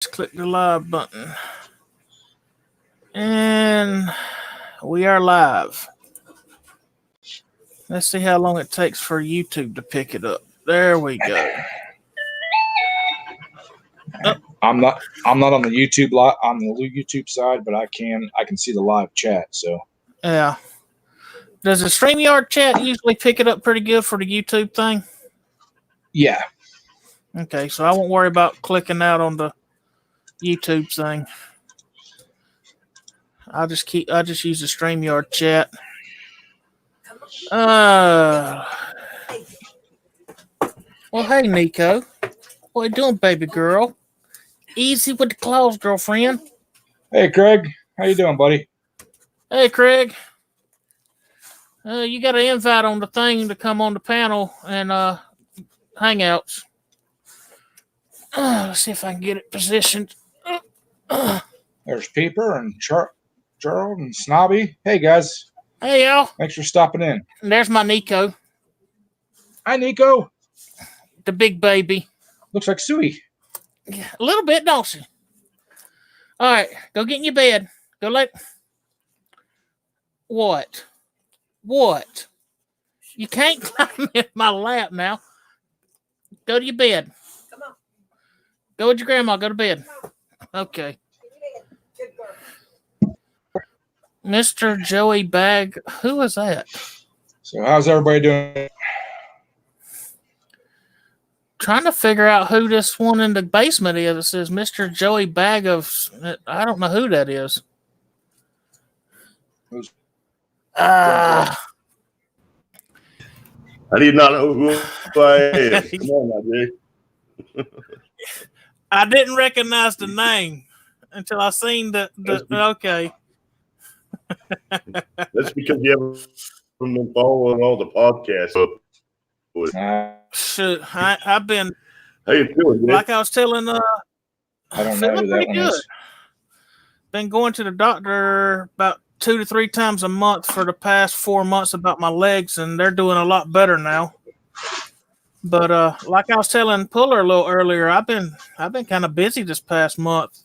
Just click the live button. And we are live. Let's see how long it takes for YouTube to pick it up. There we go. Oh. I'm not on the YouTube side, but I can see the live chat. So yeah. Does the StreamYard chat usually pick it up pretty good for the YouTube thing? Yeah. Okay, so I won't worry about clicking out on the YouTube thing. I'll just use the StreamYard chat. Well, hey, Nico. What you doing, baby girl? Easy with the claws, girlfriend. Hey, Craig. How you doing, buddy? Hey, Craig. You got an invite on the thing to come on the panel and hangouts. Let's see if I can get it positioned. There's Peeper and Gerald and Snobby. Hey, guys. Hey, y'all. Thanks for stopping in. And there's my Nico. Hi, Nico. The big baby. Looks like Suey. Yeah, a little bit, don't she? All right, go get in your bed. Go let... What? You can't climb in my lap now. Go to your bed. Come on. Go with your grandma. Go to bed. Okay. Mr. Joey Bag. Who is that? So how's everybody doing? Trying to figure out who this one in the basement is. It says Mr. Joey Bag of... I don't know who that is. How do you not know who I am? Come on, now, Jay. I didn't recognize the name until I seen the okay. That's because you haven't been following all the podcasts. Shoot, I've been. How you feeling, Jay? Like I was telling, I don't know who that pretty one good. is. Been going to the doctor about 2 to 3 times a month for the past 4 months about my legs, and they're doing a lot better now. But like I was telling Puller a little earlier, I've been kind of busy this past month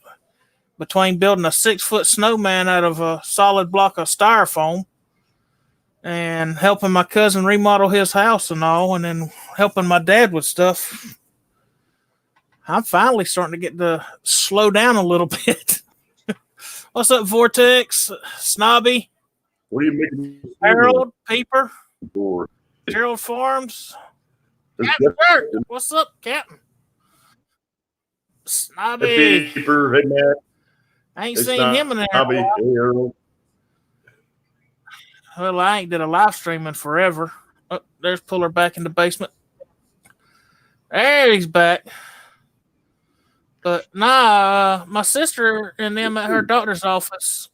between building a 6-foot snowman out of a solid block of styrofoam and helping my cousin remodel his house and all, and then helping my dad with stuff. I'm finally starting to get to slow down a little bit. What's up, Vortex? Snobby? What are you making? Harold? Peeper? For? Gerald Farms? Captain Bert! What's up, Captain? Snobby! Hey, Peeper. Hey, Matt. I ain't seen him in there. Snobby. Hey, Harold. Well, I ain't did a live stream in forever. Oh, there's Puller back in the basement. There he's back. But nah, my sister and them at her doctor's office,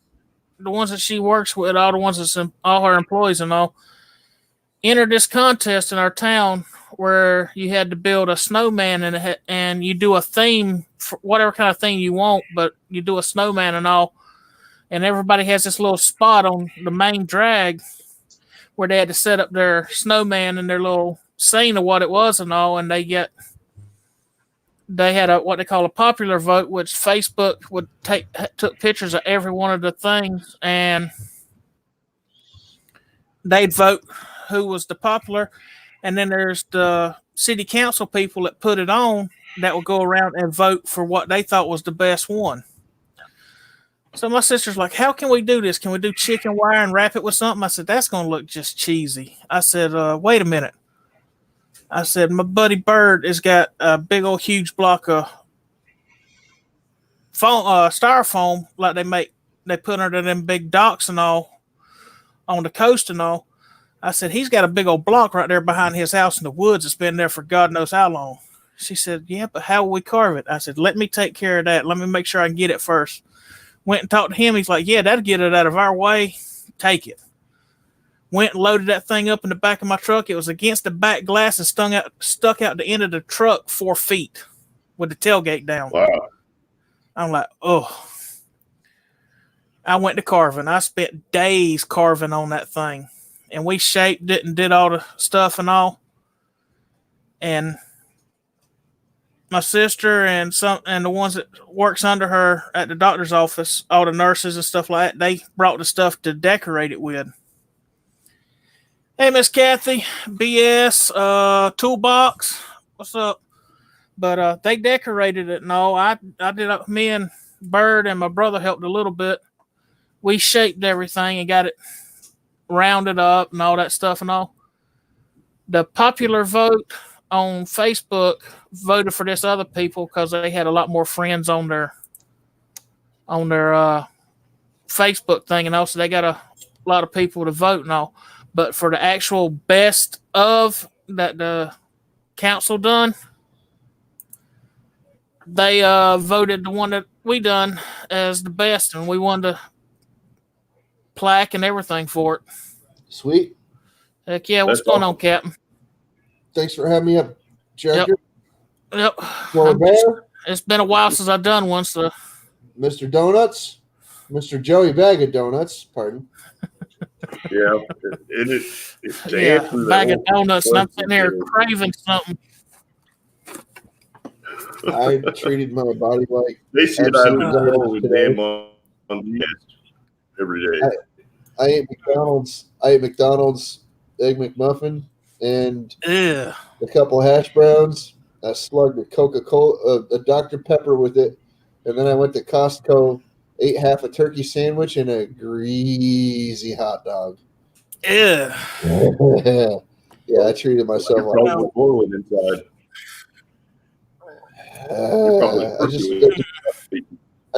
the ones that she works with, all the ones that's all her employees and all, entered this contest in our town where you had to build a snowman and you do a theme for whatever kind of thing you want, but you do a snowman and all. And everybody has this little spot on the main drag where they had to set up their snowman and their little scene of what it was and all, and they had a what they call a popular vote, which Facebook would took pictures of every one of the things, and they'd vote who was the popular. And then there's the city council people that put it on that would go around and vote for what they thought was the best one. So my sister's like, how can we do this? Can we do chicken wire and wrap it with something? I said, that's going to look just cheesy. I said, wait a minute. I said, my buddy Bird has got a big old huge block of styrofoam like they put under them big docks and all on the coast and all. I said, he's got a big old block right there behind his house in the woods. It's been there for God knows how long. She said, yeah, but how will we carve it? I said, let me take care of that. Let me make sure I can get it first. Went and talked to him. He's like, yeah, that'll get it out of our way. Take it. Went and loaded that thing up in the back of my truck. It was against the back glass and stuck out the end of the truck 4 feet with the tailgate down. Wow. I'm like, oh. I went to carving. I spent days carving on that thing. And we shaped it and did all the stuff and all. And my sister and the ones that works under her at the doctor's office, all the nurses and stuff like that, they brought the stuff to decorate it with. Hey, Miss Kathy, BS, toolbox, what's up? But they decorated it and all. I did. Me and Bird and my brother helped a little bit. We shaped everything and got it rounded up and all that stuff and all. The popular vote on Facebook voted for this other people because they had a lot more friends on their Facebook thing, and also they got a lot of people to vote and all. But for the actual best of that the council done, they voted the one that we done as the best, and we won the plaque and everything for it. Sweet. Heck yeah, what's going on, Captain? Thanks for having me up, Jack. Yep. Pullerbear. It's been a while since I've done one, so. Mr. Donuts. Mr. Joey Bag of Donuts, pardon. Yeah. Bag of donuts, and I'm sitting here craving something. I treated my body like they said I was absolute damn on every day. I ate McDonald's Egg McMuffin and a couple hash browns. I slugged a Coca-Cola, a Dr. Pepper with it, and then I went to Costco, ate half a turkey sandwich and a greasy hot dog. Yeah, I treated myself like boiling inside. I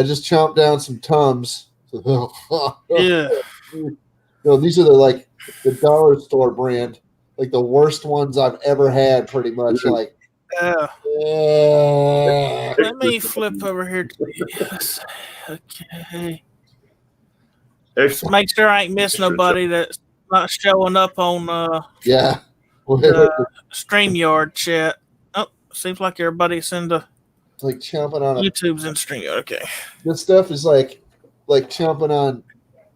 just chomped down some Tums. Yeah. No, these are the dollar store brand, like the worst ones I've ever had, pretty much. Like, let me flip over here to this. Okay. Just make sure I ain't missing nobody that's not showing up on the StreamYard chat. Oh, seems like everybody's in the chomping on YouTube's in StreamYard. Okay. This stuff is like chomping on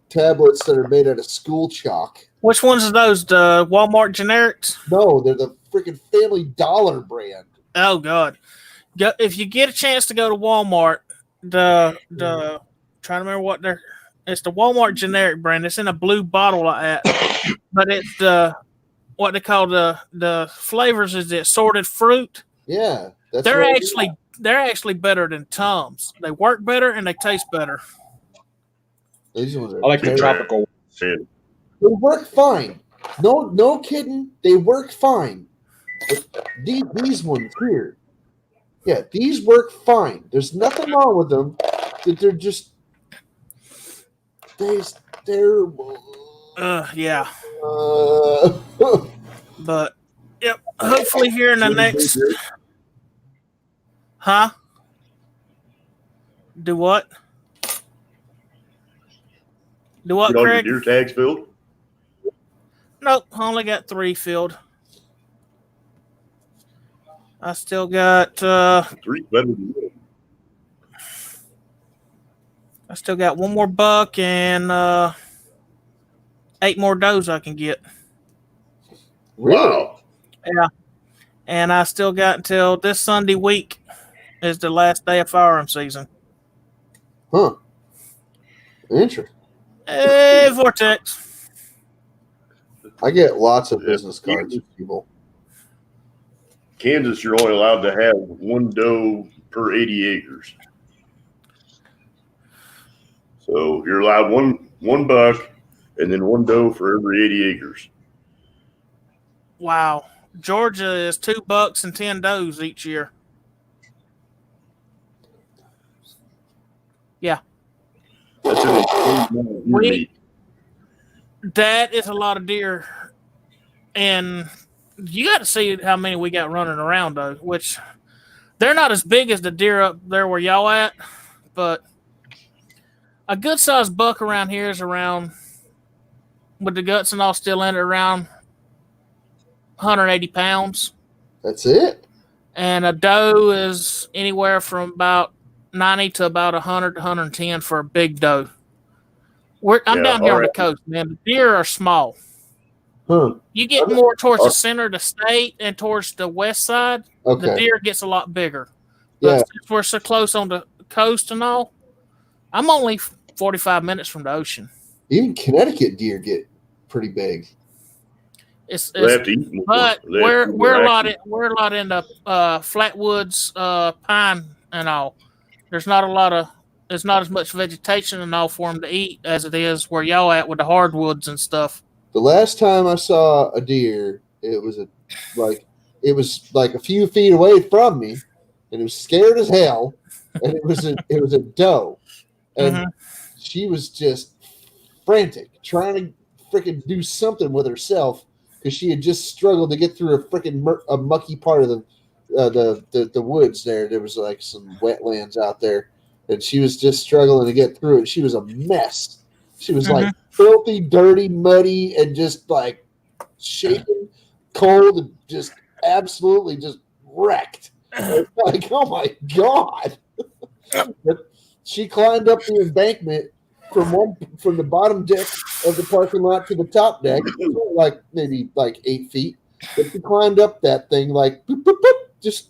tablets that are made out of school chalk. Which ones are those? The Walmart generics? No, they're the freaking Family Dollar brand. Oh God! If you get a chance to go to Walmart, trying to remember what it's the Walmart generic brand. It's in a blue bottle like that, but it's what they call the flavors is the assorted fruit. Yeah, they're actually better than Tums. They work better and they taste better. These ones are I like the tropical. They work fine. No kidding. They work fine. But these ones here, these work fine. There's nothing wrong with them. They're just terrible. Yeah. But hopefully here in the next. Huh? Do what? Do what, Craig? Your tags filled? Nope, only got 3 filled. I still got 3 better than you. I still got 1 more buck and 8 more does I can get. Wow. Yeah. And I still got until this Sunday week is the last day of firearm season. Huh. Interesting. Hey, Vortex. I get lots of business cards from people. Kansas, you're only allowed to have 1 doe per 80 acres. So you're allowed one buck and then 1 doe for every 80 acres. Wow. Georgia is 2 bucks and 10 does each year. Yeah. That's an insane that is a lot of deer. And you got to see how many we got running around, though, which they're not as big as the deer up there where y'all at, but a good-sized buck around here is around, with the guts and all still in it, around 180 pounds. That's it? And a doe is anywhere from about 90 to about 100 to 110 for a big doe. I'm down here on the coast, man. The deer are small. Huh. You get more towards the center of the state and towards the west side, the deer gets a lot bigger. But since we're so close on the coast and all, I'm only 45 minutes from the ocean. Even Connecticut deer get pretty big. They have to eat more. But we're a lot in the flatwoods, pine and all. There's not as much vegetation and all for them to eat as it is where y'all at with the hardwoods and stuff. The last time I saw a deer, it was like a few feet away from me, and it was scared as hell. And it was a doe, and she was just frantic, trying to freaking do something with herself because she had just struggled to get through a mucky part of the woods. There was like some wetlands out there, and she was just struggling to get through it. She was a mess. She was like filthy, dirty, muddy, and just like shaking, cold, and just absolutely just wrecked. Like, oh my God. But she climbed up the embankment from the bottom deck of the parking lot to the top deck, like maybe like 8 feet. But she climbed up that thing like boop, boop, boop, just,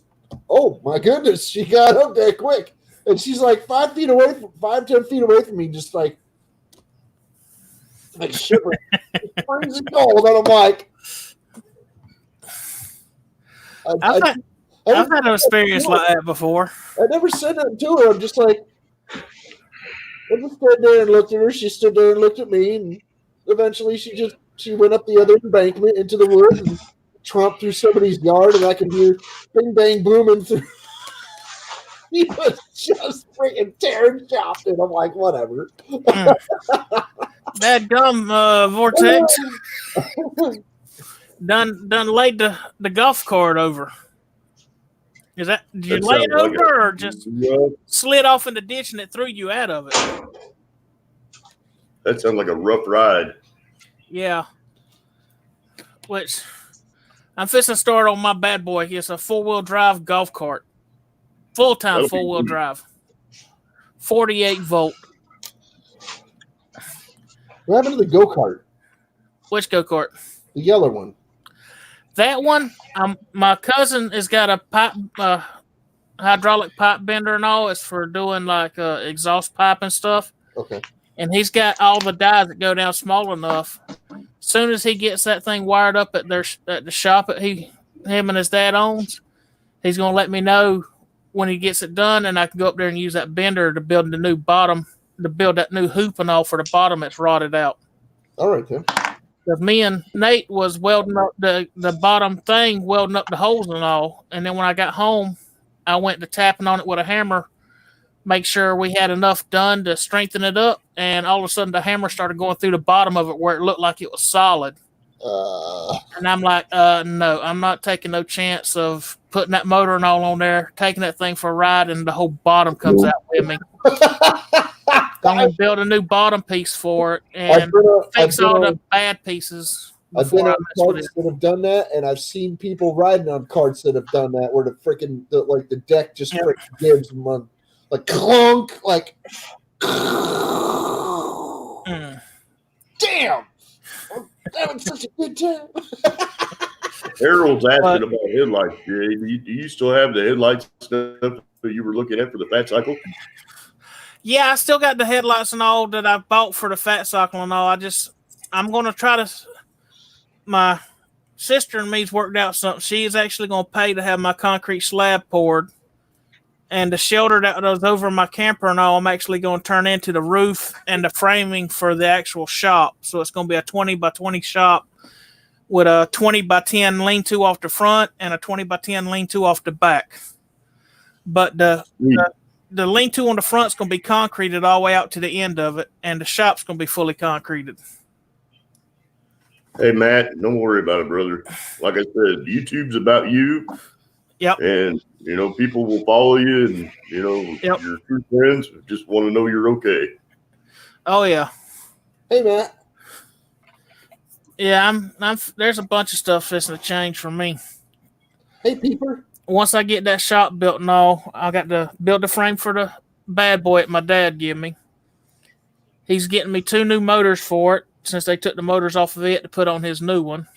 oh my goodness, she got up there quick. And she's like 10 feet away from me, just like shivering. Freezing cold. And I'm like, I've had an experience like that before. I never said that to her. I'm just like, I just stood there and looked at her. She stood there and looked at me, and eventually she went up the other embankment into the woods and tromped through somebody's yard, and I could hear bing bang booming through. He was just freaking tearing chopped, and I'm like, whatever. That gum vortex done laid the golf cart over. Did you lay it over or just slid off in the ditch and it threw you out of it? That sounds like a rough ride. Yeah. Which I'm fixing to start on my bad boy. It's a 4-wheel drive golf cart. Full-time 4-wheel drive. 48 volt. What happened to the go-kart? Which go-kart? The yellow one. That one, my cousin has got a pipe, hydraulic pipe bender and all. It's for doing like exhaust pipe and stuff. Okay. And he's got all the dies that go down small enough. As soon as he gets that thing wired up at the shop that him and his dad owns, he's gonna let me know when he gets it done, and I can go up there and use that bender to build the new bottom, to build that new hoop and all for the bottom that's rotted out. All right, then. Because me and Nate was welding up the bottom thing, welding up the holes and all. And then when I got home, I went to tapping on it with a hammer, make sure we had enough done to strengthen it up. And all of a sudden, the hammer started going through the bottom of it where it looked like it was solid. And I'm like, no, I'm not taking no chance of putting that motor and all on there, taking that thing for a ride, and the whole bottom comes out with me. I'm going to build a new bottom piece for it and fix all the bad pieces. I've been on carts that have done that, and I've seen people riding on carts that have done that, where the deck just freaking gives them one, like clunk, like damn. That was such a good time. Harold's asking about headlights. Do you still have the headlights stuff that you were looking at for the fat cycle? Yeah, I still got the headlights and all that I bought for the fat cycle and all. I'm going to try to. My sister and me's worked out something. She is actually going to pay to have my concrete slab poured, and the shelter that was over my camper and all, I'm actually going to turn into the roof and the framing for the actual shop. So it's going to be a 20 by 20 shop with a 20 by 10 lean-to off the front and a 20 by 10 lean-to off the back. But the lean-to on the front is going to be concreted all the way out to the end of it, and the shop's going to be fully concreted. Hey, Matt, don't worry about it, brother. Like I said, YouTube's about you. Yep. And, people will follow you, and, your true friends just want to know you're okay. Oh, yeah. Hey, Matt. Yeah, there's a bunch of stuff that's going to change for me. Hey, Peeper. Once I get that shop built and all, I got to build the frame for the bad boy that my dad gave me. He's getting me 2 new motors for it since they took the motors off of it to put on his new one.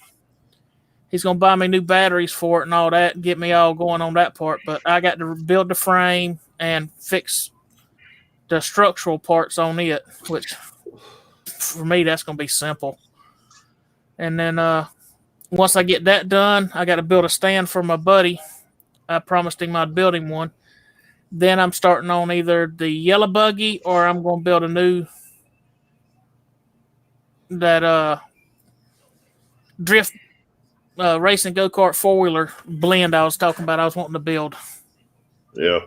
He's gonna buy me new batteries for it and all that, and get me all going on that part. But I got to build the frame and fix the structural parts on it, which for me that's gonna be simple. And then once I get that done, I got to build a stand for my buddy. I promised him I'd build him one. Then I'm starting on either the yellow buggy or I'm going to build a new drift racing go-kart four-wheeler blend I was talking about I was wanting to build. Yeah.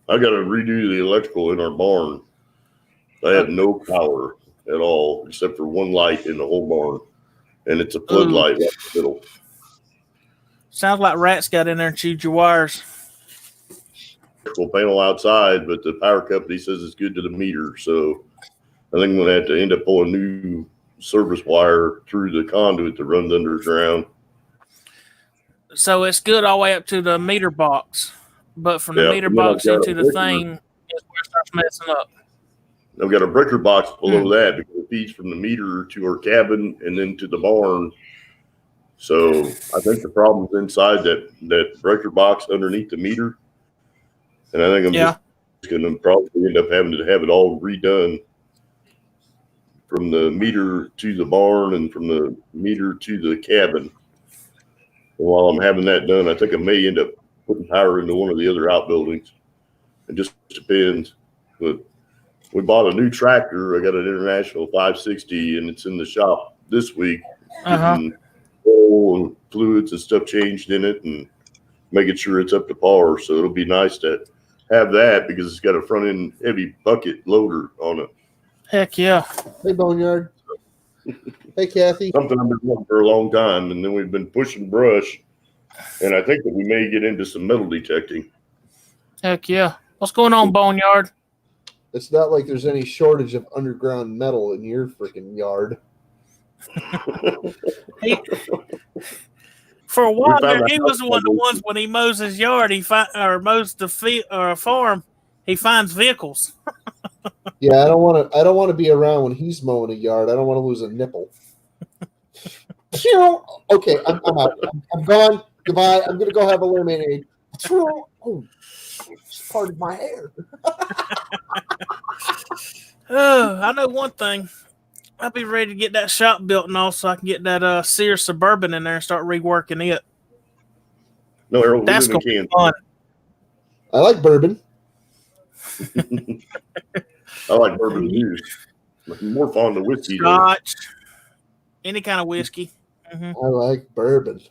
I got to redo the electrical in our barn. I have no power at all except for one light in the whole barn, and it's a floodlight right in the middle. Sounds like rats got in there and chewed your wires. Electrical panel outside, but the power company says it's good to the meter, so I think I'm going to have to end up pulling new service wire through the conduit that runs underground. So it's good all the way up to the meter box, but from the meter box into the thing is where it starts messing up. I've got a breaker box below that because it feeds from the meter to our cabin and then to the barn. So I think the problem's inside that breaker box underneath the meter. And I think I'm just going to probably end up having to have it all redone from the meter to the barn and from the meter to the cabin. And while I'm having that done, I think I may end up putting power into one of the other outbuildings. It just depends. But we bought a new tractor. I got an International 560, and it's in the shop this week. Getting oil and fluids and stuff changed in it and making sure it's up to par. So it'll be nice to have that because it's got a front end heavy bucket loader on it. Heck yeah. Hey, Boneyard. Hey, Kathy. Something I've been doing for a long time, and then we've been pushing brush, and I think that we may get into some metal detecting. Heck yeah. What's going on, Boneyard? It's not like there's any shortage of underground metal in your freaking yard. For a while there, he was one of the ones when he mows his yard, mows the farm, he finds vehicles. Yeah, I don't want to be around when he's mowing a yard. I don't want to lose a nipple. Okay, I'm out. I'm gone. Goodbye. I'm gonna go have a lemonade. Oh, it's part of my hair. I know one thing. I'll be ready to get that shop built and all so I can get that Sears Suburban in there and start reworking it. No, Errol, that's going to be fun. I like bourbon. I like bourbon too. I'm more fond of whiskey. Scotch. Any kind of whiskey. I like bourbon.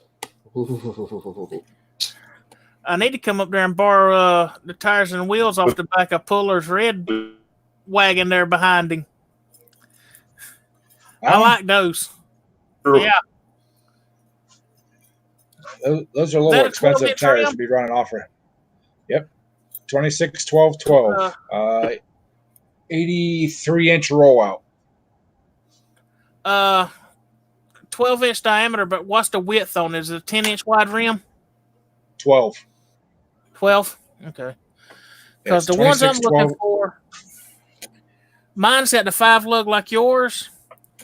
I need to come up there and borrow the tires and wheels off the back of Pullerbear Ed wagon there behind him. I like those. Yeah. Those are a little expensive tires to be running off of. Yep. 26, 12, 12. 83-inch rollout. 12-inch diameter, but what's the width on it? Is it a 10-inch wide rim? 12. 12? Okay. Because the ones I'm looking for, mine's got the 5 lug like yours.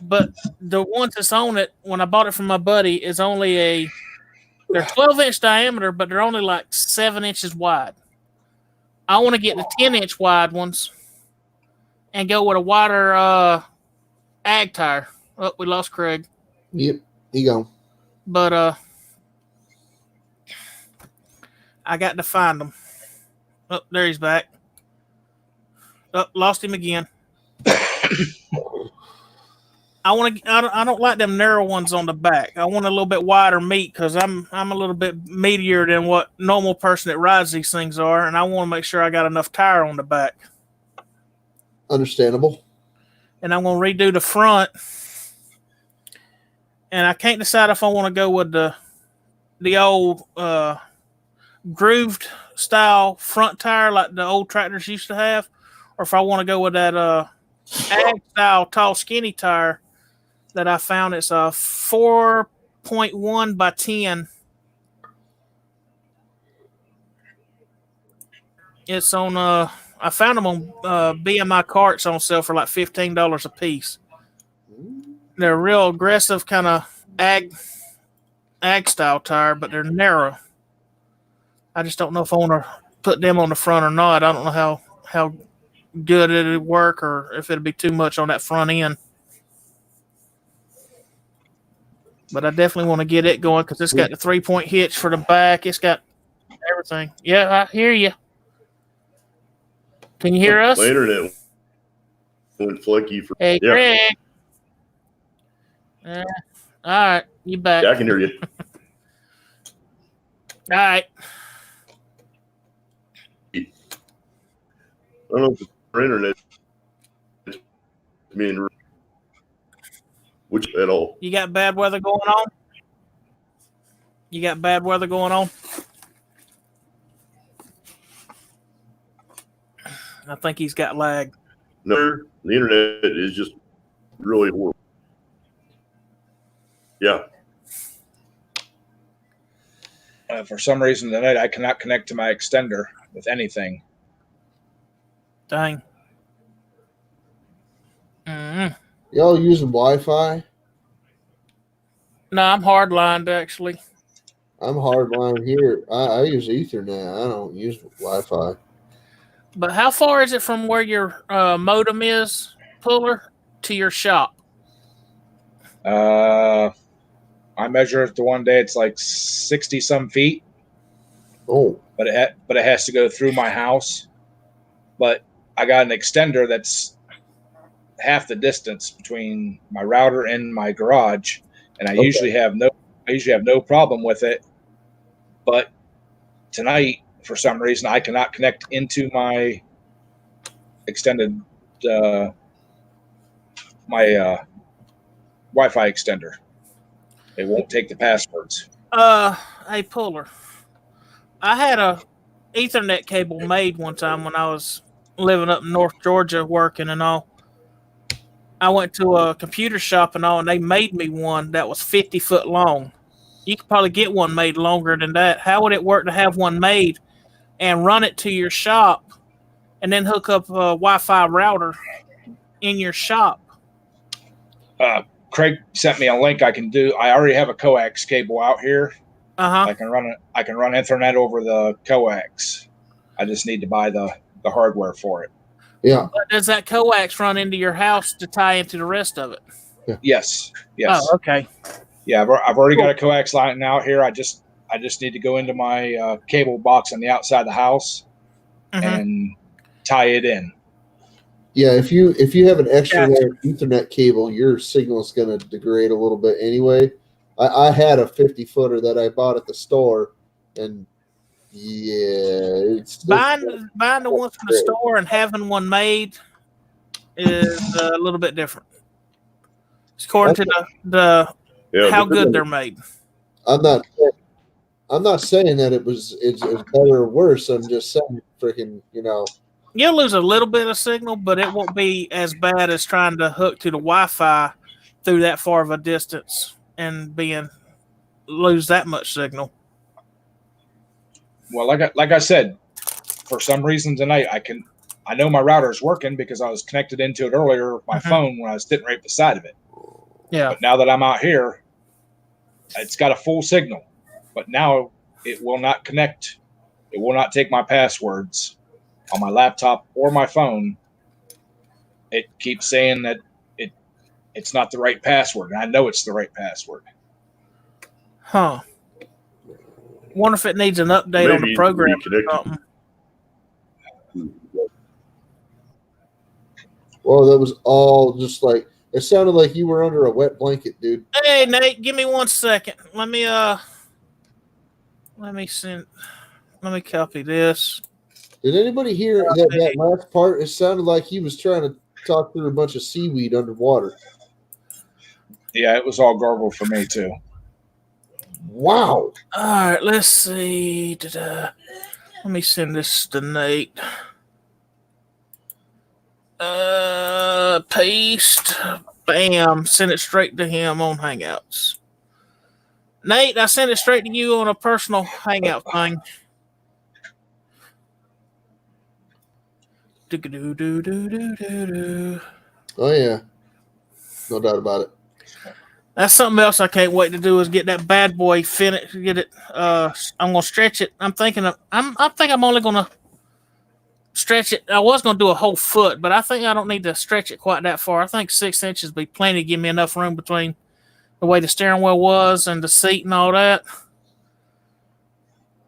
But the ones that's on it, when I bought it from my buddy, is only they're 12-inch diameter, but they're only like 7 inches wide. I want to get the 10-inch wide ones and go with a wider ag tire. Oh, we lost Craig. Yep, he gone. But I got to find them. Oh, there he's back. Oh, lost him again. I don't like them narrow ones on the back. I want a little bit wider meat because I'm a little bit meatier than what normal person that rides these things are, and I want to make sure I got enough tire on the back. Understandable. And I'm going to redo the front, and I can't decide if I want to go with the old grooved style front tire like the old tractors used to have, or if I want to go with that ag style tall skinny tire that I found. It's a 4.1 by 10. It's on I found them on BMI carts on sale for like $15 a piece. They're real aggressive kind of ag ag style tire, but they're narrow. I just don't know if I want to put them on the front or not. I don't know how good it'd work or if it'd be too much on that front end. But I definitely want to get it going because it's got the 3-point hitch for the back. It's got everything. Yeah, I hear you. Can you hear us? My internet went flaky for. Hey, Yeah. Greg. All right, you back. Yeah, I can hear you. All right. I don't know if it's our internet. Which at all. You got bad weather going on? You got bad weather going on? I think he's got lag. No, the internet is just really horrible. Yeah. For some reason tonight, I cannot connect to my extender with anything. Dang. Y'all using Wi-Fi? No, I'm hardlined actually. I'm hardline here. I use Ethernet. I don't use Wi-Fi. But how far is it from where your modem is, Puller, to your shop? I measure it the one day. It's like 60 some feet. Oh, but it has to go through my house. But I got an extender that's half the distance between my router and my garage, and I usually have no problem with it. But tonight, for some reason, I cannot connect into my extended my Wi-Fi extender. It won't take the passwords. Hey Puller, I had a Ethernet cable made one time when I was living up in North Georgia working and all. I went to a computer shop and all, and they made me one that was 50 foot long. You could probably get one made longer than that. How would it work to have one made and run it to your shop and then hook up a Wi-Fi router in your shop? Craig sent me a link I can do. I already have a coax cable out here. Uh-huh. I can run Ethernet over the coax. I just need to buy the hardware for it. yeah. But does that coax run into your house to tie into the rest of it? Yeah. Yes. Oh, okay. Yeah, I've already got a coax line out here. I just need to go into my cable box on the outside of the house and tie it in. Yeah, if you have an extra layer of Ethernet cable, your signal is going to degrade a little bit anyway. I had a 50-footer that I bought at the store, and yeah, it's buying the one from the store and having one made is a little bit different. It's according to the how good they're made. I'm not saying that it's better or worse. I'm just saying, freaking, You'll lose a little bit of signal, but it won't be as bad as trying to hook to the Wi-Fi through that far of a distance and lose that much signal. Well, like I said, for some reason tonight, I know my router is working because I was connected into it earlier with my phone when I was sitting right beside of it. Yeah. But now that I'm out here, it's got a full signal. But now it will not connect. It will not take my passwords on my laptop or my phone. It keeps saying that it's not the right password, and I know it's the right password. Huh. Wonder if it needs an update on the program or something. Well, that was all just like, it sounded like you were under a wet blanket, dude. Hey Nate, give me 1 second. Let me copy this. Did anybody hear that last part? It sounded like he was trying to talk through a bunch of seaweed underwater. Yeah, it was all garbled for me too. Wow. All right, let's see. Let me send this to Nate. Paste. Bam. Send it straight to him on Hangouts. Nate, I sent it straight to you on a personal Hangout thing. Oh, yeah. No doubt about it. That's something else I can't wait to do is get that bad boy finished. Get it. I'm gonna stretch it. I'm thinking I'm only gonna stretch it. I was gonna do a whole foot, but I think I don't need to stretch it quite that far. I think 6 inches be plenty to give me enough room between the way the steering wheel was and the seat and all that.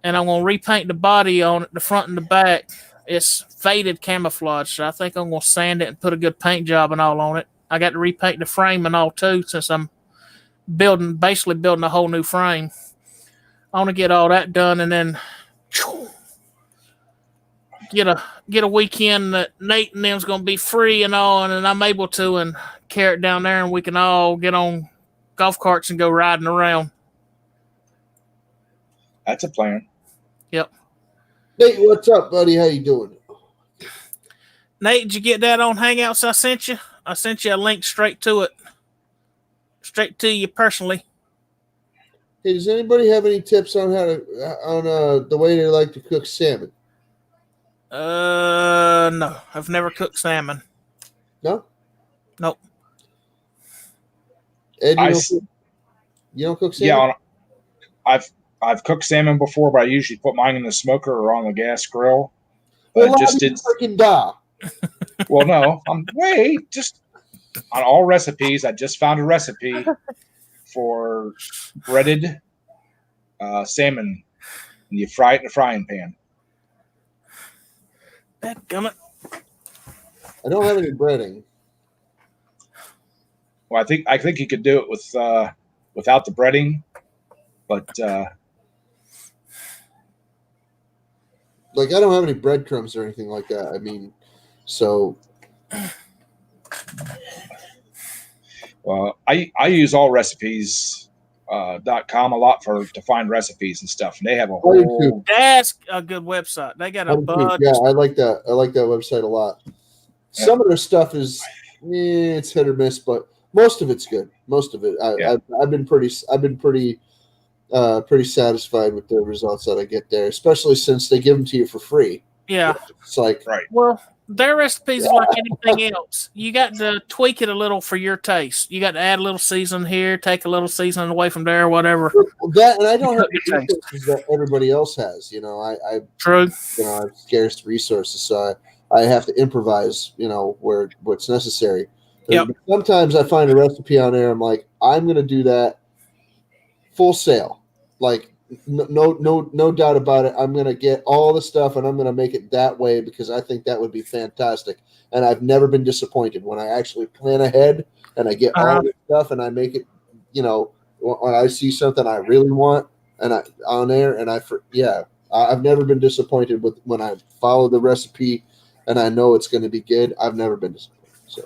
And I'm gonna repaint the body on it, the front and the back. It's faded camouflage, so I think I'm gonna sand it and put a good paint job and all on it. I got to repaint the frame and all too, since I'm basically building a whole new frame. I want to get all that done and then get a weekend that Nate and them's gonna be free and all, and then I'm able to and carry it down there, and we can all get on golf carts and go riding around. That's a plan. Yep. Nate, what's up, buddy? How you doing? Nate, did you get that on Hangouts I sent you? I sent you a link straight to it. Straight to you personally. Hey, does anybody have any tips on the way they like to cook salmon? No. I've never cooked salmon. No? Nope. Ed, you don't cook salmon? Yeah, I've cooked salmon before, but I usually put mine in the smoker or on the gas grill. Well, just did freaking die. Well, no, just on all recipes. I just found a recipe for breaded salmon, and you fry it in a frying pan. Dadgummit. I don't have any breading. Well, I think you could do it with without the breading, but like I don't have any breadcrumbs or anything like that. I mean, so. Well, I use allrecipes.com a lot to find recipes and stuff, and they have a whole. That's a good website. They got a bunch. Yeah, I like that. I like that website a lot. Some of their stuff is it's hit or miss, but most of it's good. Most of it, I've been pretty satisfied with the results that I get there, especially since they give them to you for free. Yeah, it's like right. Well, their recipes are like anything else. You got to tweak it a little for your taste. You got to add a little season here, take a little seasoning away from there, whatever. That, and I don't have the resources that everybody else has. You know, I true. You know, I have scarce resources, so I have to improvise. You know, what's necessary. Yep. Sometimes I find a recipe on there. I'm like, I'm going to do that full sale. Like, no doubt about it. I'm going to get all the stuff and I'm going to make it that way because I think that would be fantastic. And I've never been disappointed when I actually plan ahead and I get all the stuff and I make it, you know, when I see something I really want and I've never been disappointed with when I follow the recipe and I know it's going to be good. I've never been disappointed. So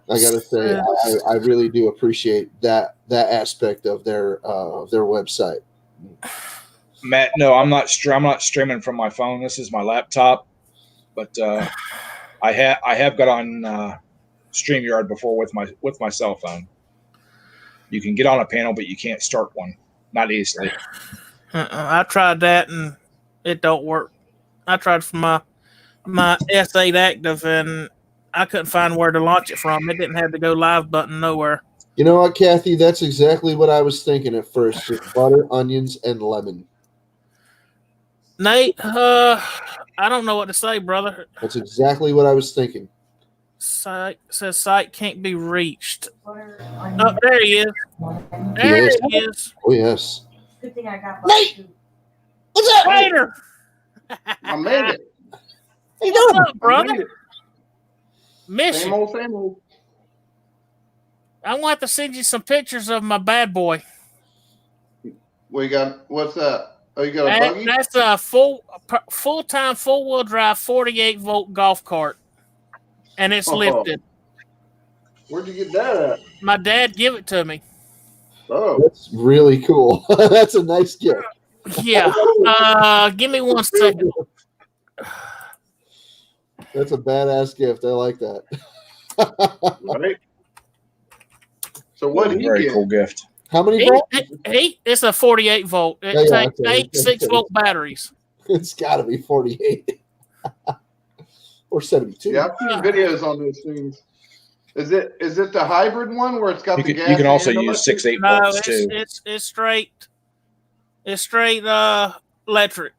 I got to say, I really do appreciate that aspect of their website. Matt, no, I'm not streaming from my phone. This is my laptop, but I have got on StreamYard before with my cell phone. You can get on a panel, but you can't start one, not easily. I tried that and it don't work. I tried for my S8 Active and I couldn't find where to launch it from. It didn't have the go live button nowhere. You know what, Kathy? That's exactly what I was thinking at first. Just butter, onions, and lemon. Nate, I don't know what to say, brother. That's exactly what I was thinking. Site can't be reached. Oh, there he is. There he is. Oh, yes. Good thing I got Nate! What's up, Later? I made it. What's up, brother? Miss Same you. old. I'm going to have to send you some pictures of my bad boy. We got, what's that? Oh, you got a buggy? That's a full-time, four-wheel drive, 48-volt golf cart. And it's lifted. Where'd you get that at? My dad gave it to me. Oh. That's really cool. That's a nice gift. Yeah. Give me 1 second. That's a badass gift. I like that. Right. So what did he Very get? cool gift. How many volts? It's a 48-volt. It takes 8 6-volt batteries. It's got to be 48. Or 72. Yeah, I've seen videos on those things. Is it the hybrid one where it's got the gas? You can also and use electric? 6/8 No, volts too. it's straight. It's straight electric.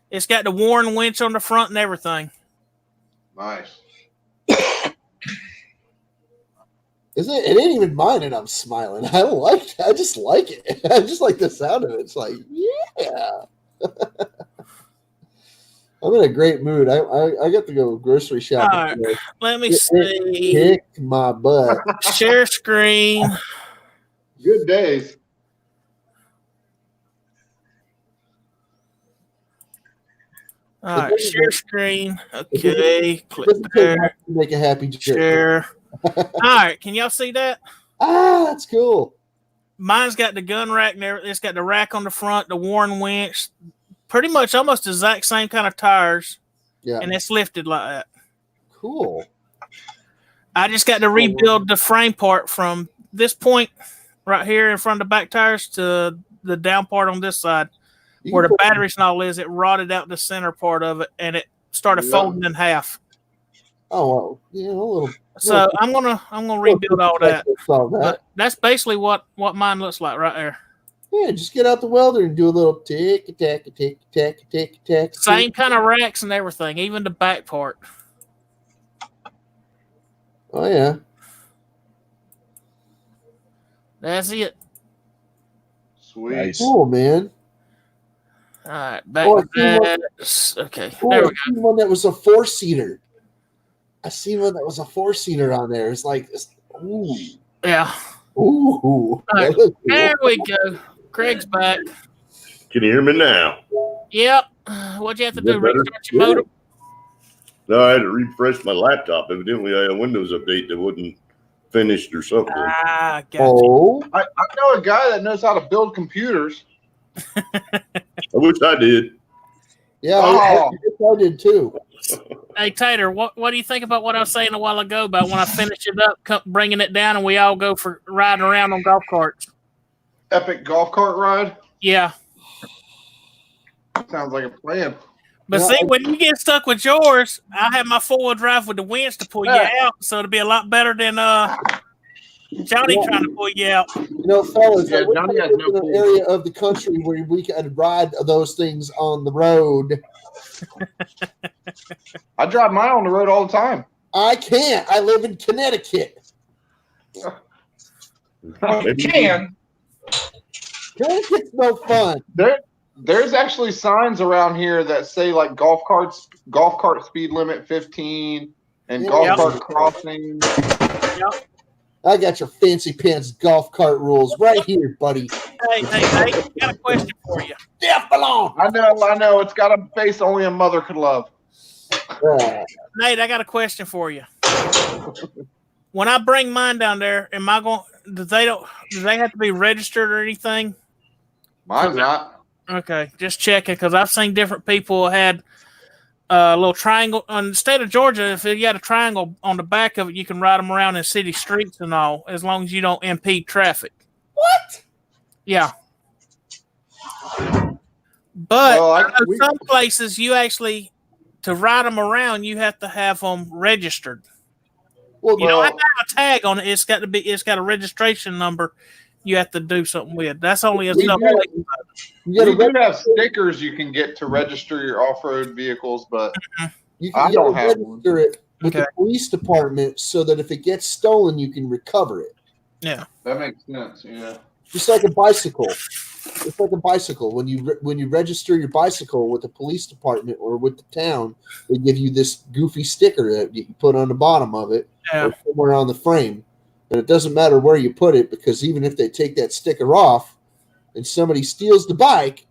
It's got the Warren winch on the front and everything. Nice. Is it? It ain't even mine, and I'm smiling. I don't like it. I just like it. I just like the sound of it. It's like, yeah. I'm in a great mood. I got to go grocery shopping. All right, today. let me see. Kick my butt. Share screen. Good days. All right, share screen. Okay, click Doesn't take there. much to make a happy joke. Share. All right, can y'all see that? That's cool. Mine's got the gun rack there. It's got the rack on the front, the Warren winch, pretty much almost the exact same kind of tires. Yeah. And it's lifted like that. Cool. I just got to rebuild the frame part from this point right here in front of the back tires to the down part on this side. Where the batteries and all is, it rotted out the center part of it, and it started folding in half. Oh, well, yeah, a little. So I'm gonna rebuild all that. But that's basically what mine looks like right there. Yeah, just get out the welder and do a little tick, tack, tick, tack, tick, tack. Same kind of racks and everything, even the back part. Oh yeah. That's it. Sweet. Nice. Cool, man. All right, back to that. Okay, there we go. I seen one that was a 4-seater. I seen one that was a 4-seater on there. It's like, ooh. Yeah. Ooh. All right, there we go. Craig's back. Can you hear me now? Yep. What'd you have to do? Restart your modem? No, I had to refresh my laptop. Evidently, I had a Windows update that wasn't finished or something. Ah, gotcha. Oh. I know a guy that knows how to build computers. I wish I did. Yeah, Oh. I did too. Hey, Tater, what do you think about what I was saying a while ago about when I finish it up, bringing it down, and we all go for riding around on golf carts? Epic golf cart ride? Yeah. Sounds like a plan. But Yeah, see, when you get stuck with yours, I have my 4-wheel drive with the winch to pull you out, so it'll be a lot better than Johnny trying to pull you out. You know, fellas, Yeah, I wish Johnny I has lived no in an pool. area of the country where we could ride those things on the road. I drive mine on the road all the time. I can't. I live in Connecticut. You can. Connecticut's no fun. There's actually signs around here that say like golf cart speed limit 15 and Yeah. golf Yep. cart crossing. I got your fancy pants golf cart rules right here, buddy. Hey, I got a question for you. Death belong. I know. It's got a face only a mother could love. Nate, I got a question for you. When I bring mine down there, am I going? Do they have to be registered or anything? Mine's not. Okay, just checking because I've seen different people had a little triangle. In the state of Georgia, if you got a triangle on the back of it, you can ride them around in city streets and all, as long as you don't impede traffic. What? Yeah. But Well, I know some places you actually, to ride them around, you have to have them registered. Well, You don't have to have a tag on it. It's got a registration number you have to do something with. That's only a stuff. you we gotta do have stickers you can get to register your off-road vehicles, but you I can don't have register it with the police department so that if it gets stolen, you can recover it. Yeah. that makes sense. Yeah. Just like a bicycle. It's like a bicycle. When you register your bicycle with the police department or with the town, they give you this goofy sticker that you put on the bottom of it or somewhere on the frame. And it doesn't matter where you put it, because even if they take that sticker off and somebody steals the bike,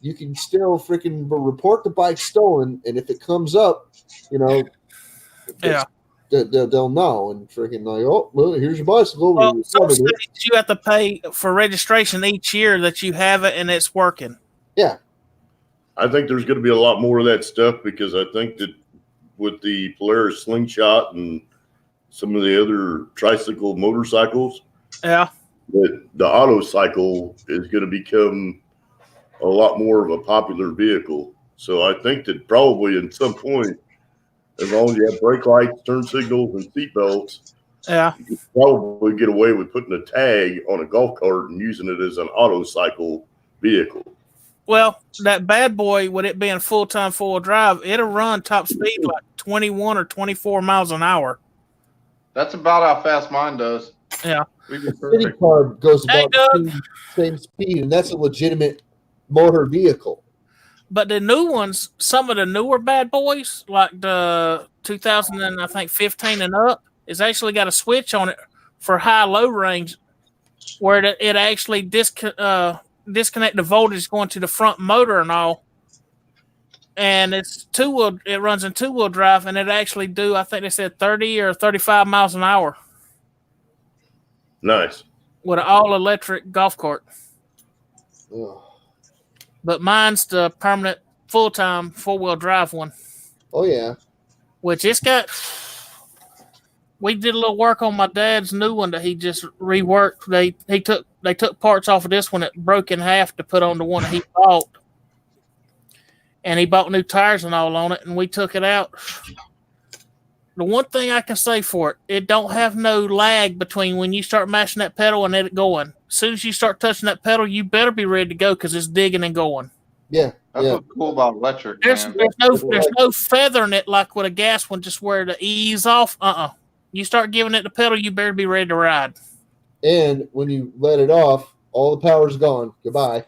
you can still freaking report the bike stolen. And if it comes up, they'll know and freaking like, oh, well, here's your bicycle. Well, some states you have to pay for registration each year that you have it and it's working. Yeah. I think there's going to be a lot more of that stuff, because I think that with the Polaris Slingshot and some of the other tricycle motorcycles, that the auto cycle is going to become a lot more of a popular vehicle. So I think that probably at some point as long as you have brake lights, turn signals, and seat belts, Yeah. you can probably get away with putting a tag on a golf cart and using it as an auto cycle vehicle. Well, that bad boy, with it being full-time four-wheel drive, it'll run top speed like 21 or 24 miles an hour. That's about how fast mine does. Yeah. The city car goes about Hey, the same speed, and that's a legitimate motor vehicle. But the new ones, some of the newer bad boys, like the 2015 and up, it's actually got a switch on it for high-low range, where it actually disconnect the voltage going to the front motor and all. And it's two-wheel. It runs in two-wheel drive, and it actually do, I think they said 30 or 35 miles an hour. Nice. With an all-electric golf cart. Ugh. But mine's the permanent full-time four-wheel drive one. Oh, yeah. Which it's got... We did a little work on my dad's new one that he just reworked. They took parts off of this one that broke in half to put on the one that he bought. And he bought new tires and all on it, and we took it out. The one thing I can say for it, it don't have no lag between when you start mashing that pedal and it going. As soon as you start touching that pedal, you better be ready to go because it's digging and going. Yeah. That's what's cool about electric. There's no feathering it like with a gas one, just where the ease off. You start giving it the pedal, you better be ready to ride. And when you let it off, all the power's gone. Goodbye.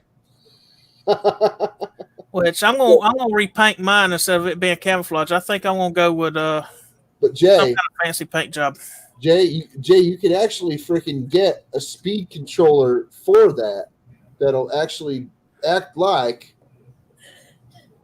Which I'm gonna repaint mine instead of it being camouflage. I think I'm gonna go with but Jay, some kind of fancy paint job. Jay, you could actually freaking get a speed controller for that. That'll actually act like,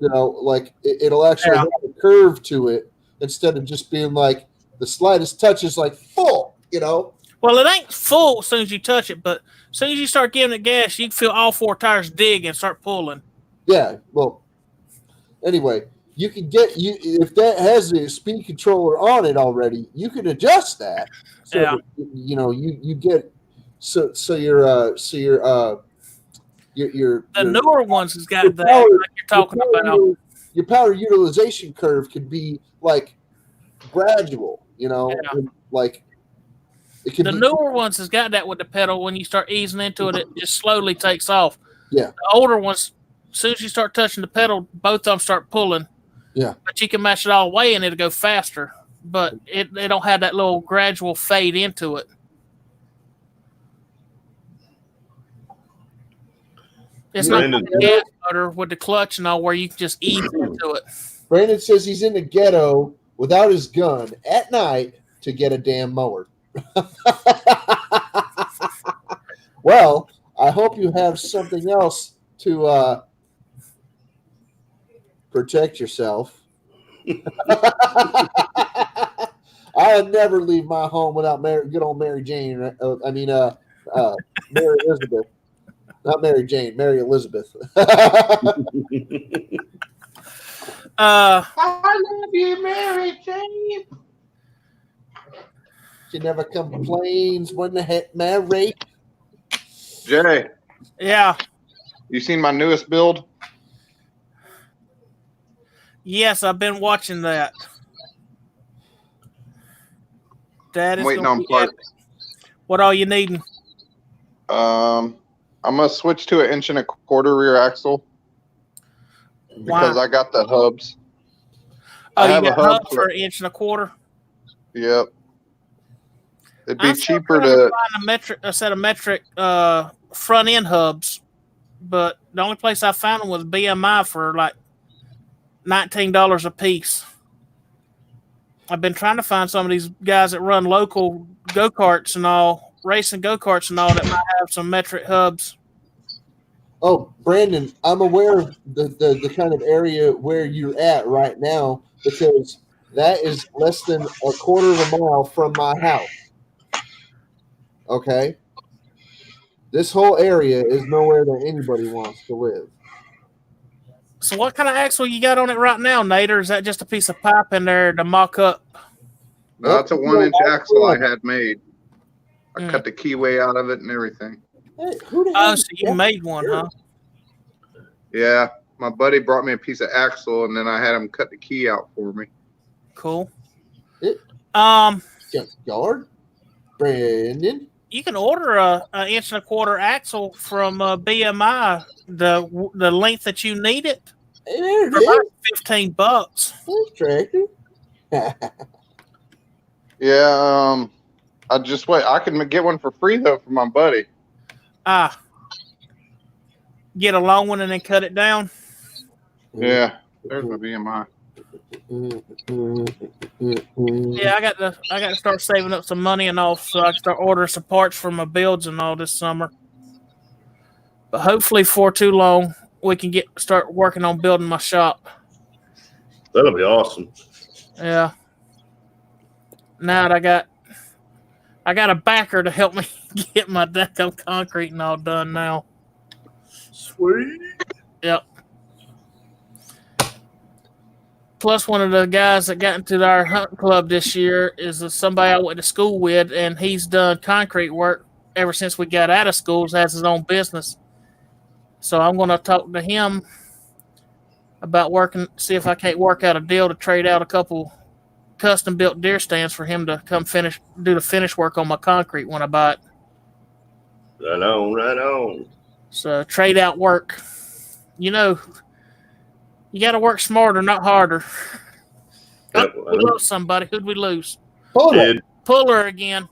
like it'll actually have a curve to it instead of just being like the slightest touch is like full. Well, it ain't full as soon as you touch it, but as soon as you start giving it gas, you can feel all four tires dig and start pulling. Yeah, well, anyway, you can if that has a speed controller on it already, you can adjust that. So Yeah. that, you get your The newer ones has got that power, like you're talking about. Your power utilization curve could be like gradual, like it could The be, newer ones has got that with the pedal. When you start easing into it, it just slowly takes off. Yeah. The older ones, as soon as you start touching the pedal, both of them start pulling. Yeah. But you can mash it all the way and it'll go faster. But it don't have that little gradual fade into it. It's not like a gas motor with the clutch and all where you can just ease into it. Brandon says he's in the ghetto without his gun at night to get a damn mower. Well, I hope you have something else to protect yourself. I'll never leave my home without good old Mary Jane. Mary Elizabeth. Not Mary Jane, Mary Elizabeth. I love you, Mary Jane. She never complains when the heck married. Jay. Yeah. You seen my newest build? Yes, I've been watching that. I'm waiting on parts. What all you needing? I'm gonna switch to an 1.25 inch rear axle because I got the hubs. Oh, you got hubs for 1.25 inch? Yep. It'd be cheaper to find a set of metric front end hubs, but the only place I found them was BMI for like $19 a piece. I've been trying to find some of these guys that run local go-karts and all, racing go-karts and all, that might have some metric hubs. Oh, Brandon, I'm aware of the kind of area where you're at right now because that is less than 1/4 mile from my house. Okay? This whole area is nowhere that anybody wants to live. So what kind of axle you got on it right now, Nate, or is that just a piece of pipe in there to mock up? No, that's a 1-inch axle I had made. I cut the keyway out of it and everything. Hey, who the hell so you made one, huh? Yeah. My buddy brought me a piece of axle, and then I had him cut the key out for me. Cool. It- Junkyard. Brandon. You can order a 1.25" axle from BMI, the length that you need it. Hey, there it For about is. $15. Thanks, Tractor. Yeah, I just wait. I can get one for free though from my buddy. Get a long one and then cut it down. Yeah, there's my BMI. Yeah, I got to start saving up some money and all, so I can start ordering some parts for my builds and all this summer. But hopefully, for too long, we can start working on building my shop. That'll be awesome. Yeah. Now that I got a backer to help me get my deck of concrete and all done now. Sweet. Yep. Plus, one of the guys that got into our hunting club this year is somebody I went to school with, and he's done concrete work ever since we got out of school. Has his own business. So I'm going to talk to him about see if I can't work out a deal to trade out a couple custom-built deer stands for him to come do the finish work on my concrete when I buy it. Right on. So trade out work. You know, you got to work smarter, not harder. Yep, We lost somebody. Who'd we lose? Puller again.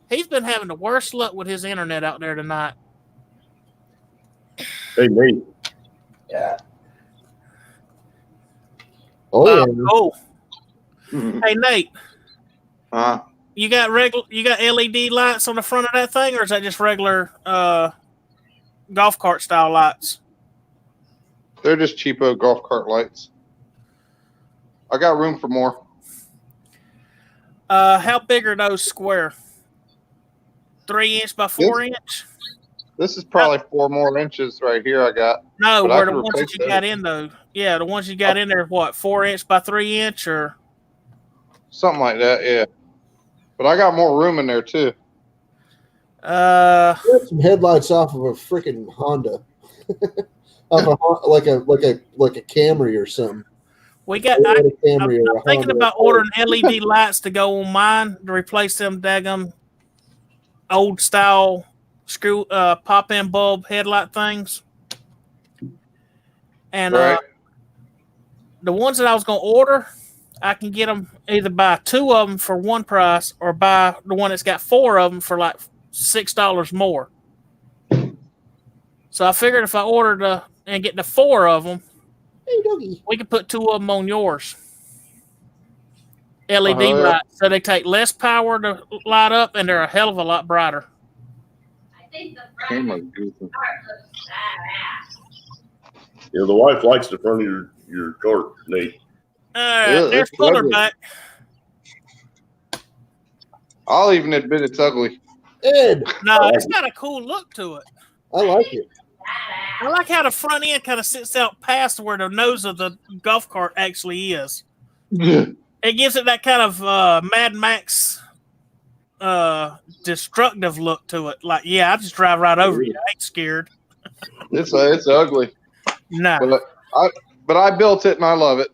He's been having the worst luck with his internet out there tonight. Hey, Nate. Yeah. Oh, yeah. Oh. Hey, Nate. You got LED lights on the front of that thing, or is that just regular golf cart style lights? They're just cheapo golf cart lights. I got room for more. How big are those square? 3 inch by 4 inch? This is probably 4 more inches right here. I got. No, but where the ones that you got in though. Yeah, the ones you got in there, what, 4 inch by 3 inch or something like that? Yeah, but I got more room in there too. Some headlights off of a freaking Honda, like a Camry or something. We got. I'm thinking about ordering LED lights to go on mine to replace them daggum old style screw pop-in bulb headlight things. And the ones that I was going to order, I can get them either buy 2 of them for one price or buy the one that's got 4 of them for like $6 more. So I figured if I ordered and get the 4 of them, we could put 2 of them on yours. LED lights, so they take less power to light up, and they're a hell of a lot brighter. Yeah, the wife likes the front of your cart, Nate. There's Pullerbear. I'll even admit it's ugly. Ed. No, it's got a cool look to it. I like it. I like how the front end kind of sits out past where the nose of the golf cart actually is. It gives it that kind of Mad Max destructive look to it. Like, yeah, I just drive right over you. I ain't scared. It's ugly. No. But I built it and I love it.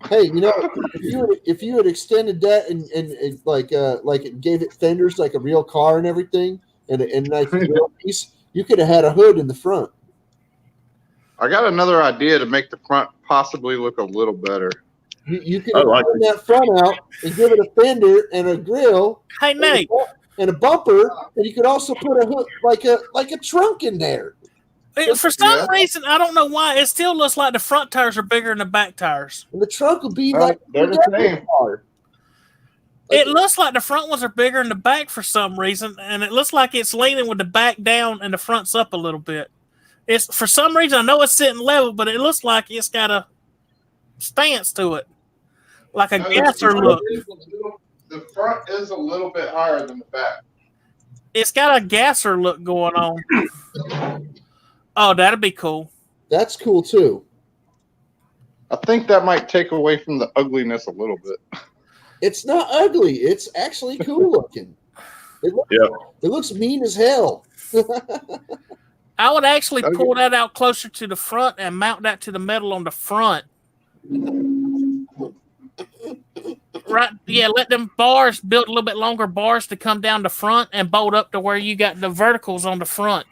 Hey, if you had extended that and like it gave it fenders like a real car and everything, and like a real piece, you could have had a hood in the front. I got another idea to make the front possibly look a little better. You could have turned that front out and give it a fender and a grill. Hey, Nate. And a bumper, and you could also put a hood like a trunk in there. For some reason, I don't know why, it still looks like the front tires are bigger than the back tires. And the trunk will be they're the same. It looks like the front ones are bigger than the back for some reason, and it looks like it's leaning with the back down and the front's up a little bit. It's for some reason, I know it's sitting level, but it looks like it's got a stance to it, like a gasser look. The front is a little bit higher than the back. It's got a gasser look going on. Oh, that'd be cool. That's cool too. I think that might take away from the ugliness a little bit. It's not ugly. It's actually cool looking. It looks mean as hell. I would actually pull that out closer to the front and mount that to the metal on the front. right. Yeah, let them bars build a little bit longer bars to come down the front and bolt up to where you got the verticals on the front.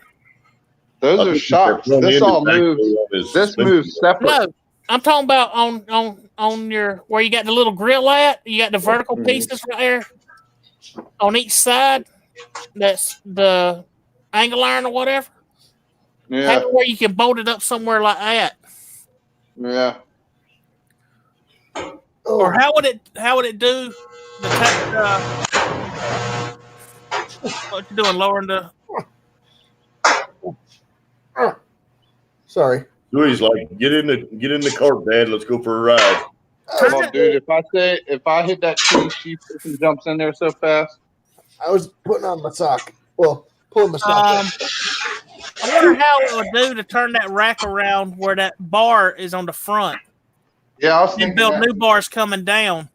Those are shocks. This all moves. This moves separate. No, I'm talking about on your where you got the little grill at. You got the vertical pieces right there on each side. That's the angle iron or whatever. Yeah. Have it where you can bolt it up somewhere like that. Yeah. Or how would it do what you doing, lowering the Sorry. Louis like, get in the cart, Dad. Let's go for a ride. Oh, dude, if I hit that tree, she freaking jumps in there so fast. I was putting on my sock. Well, pulling my sock. I wonder how it would do to turn that rack around where that bar is on the front. Yeah, I was and build new bars coming down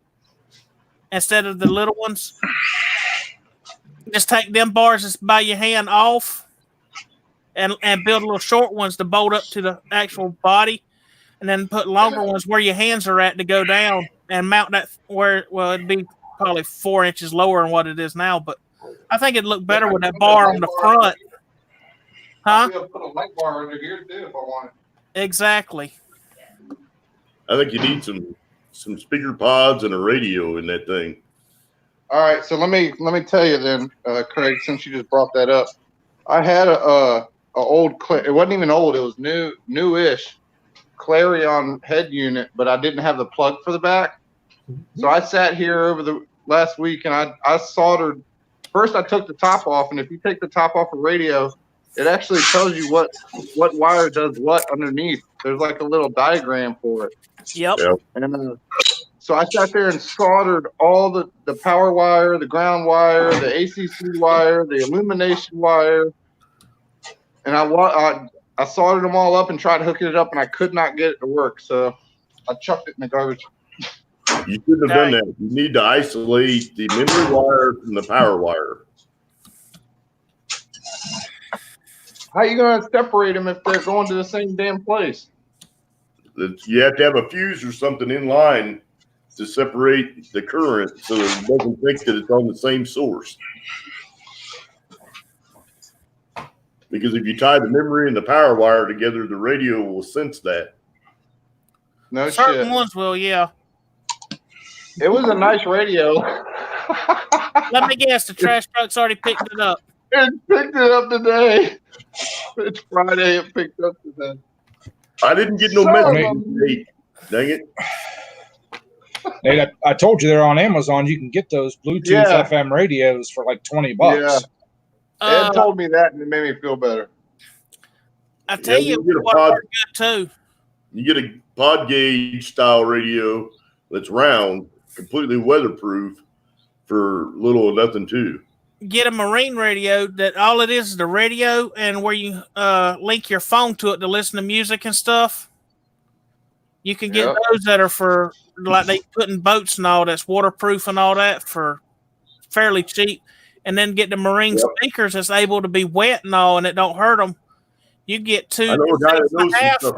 instead of the little ones. Just take them bars just by your hand off and build little short ones to bolt up to the actual body, and then put longer ones where your hands are at to go down and mount that where, well, it'd be probably 4 inches lower than what it is now, but I think it'd look better with that bar on the front. Huh? I'll put a light bar under here too if I want it. Exactly. I think you need some speaker pods and a radio in that thing. All right, so let me tell you then, Craig, since you just brought that up, I had a old, it wasn't even old, it was newish Clarion head unit, but I didn't have the plug for the back. So I sat here over the last week and I soldered. First, I took the top off, and if you take the top off a radio, it actually tells you what wire does what underneath. There's like a little diagram for it. Yep. And so I sat there and soldered all the power wire, the ground wire, the ACC wire, the illumination wire, and I soldered them all up and tried hooking it up, and I could not get it to work. So I chucked it in the garbage. You shouldn't have done that. You need to isolate the memory wire from the power wire. How are you going to separate them if they're going to the same damn place? You have to have a fuse or something in line to separate the current so that it doesn't think that it's on the same source. Because if you tie the memory and the power wire together, the radio will sense that. No Certain shit. ones will, yeah. It was a nice radio. Let me guess, the trash truck's already picked it up. It picked it up today. It's Friday. It picked up today. I didn't get no message. Nate. Dang it. Nate, I told you they're on Amazon. You can get those Bluetooth FM radios for like $20. Yeah. Ed told me that, and it made me feel better. I tell you what worked good too. You get a pod gauge style radio that's round, completely weatherproof for little or nothing too. Get a marine radio that all it is the radio and where you link your phone to it to listen to music and stuff. You can get those that are for like they put in boats and all that's waterproof and all that for fairly cheap. And then get the marine speakers that's able to be wet and all, and it don't hurt them. You get two for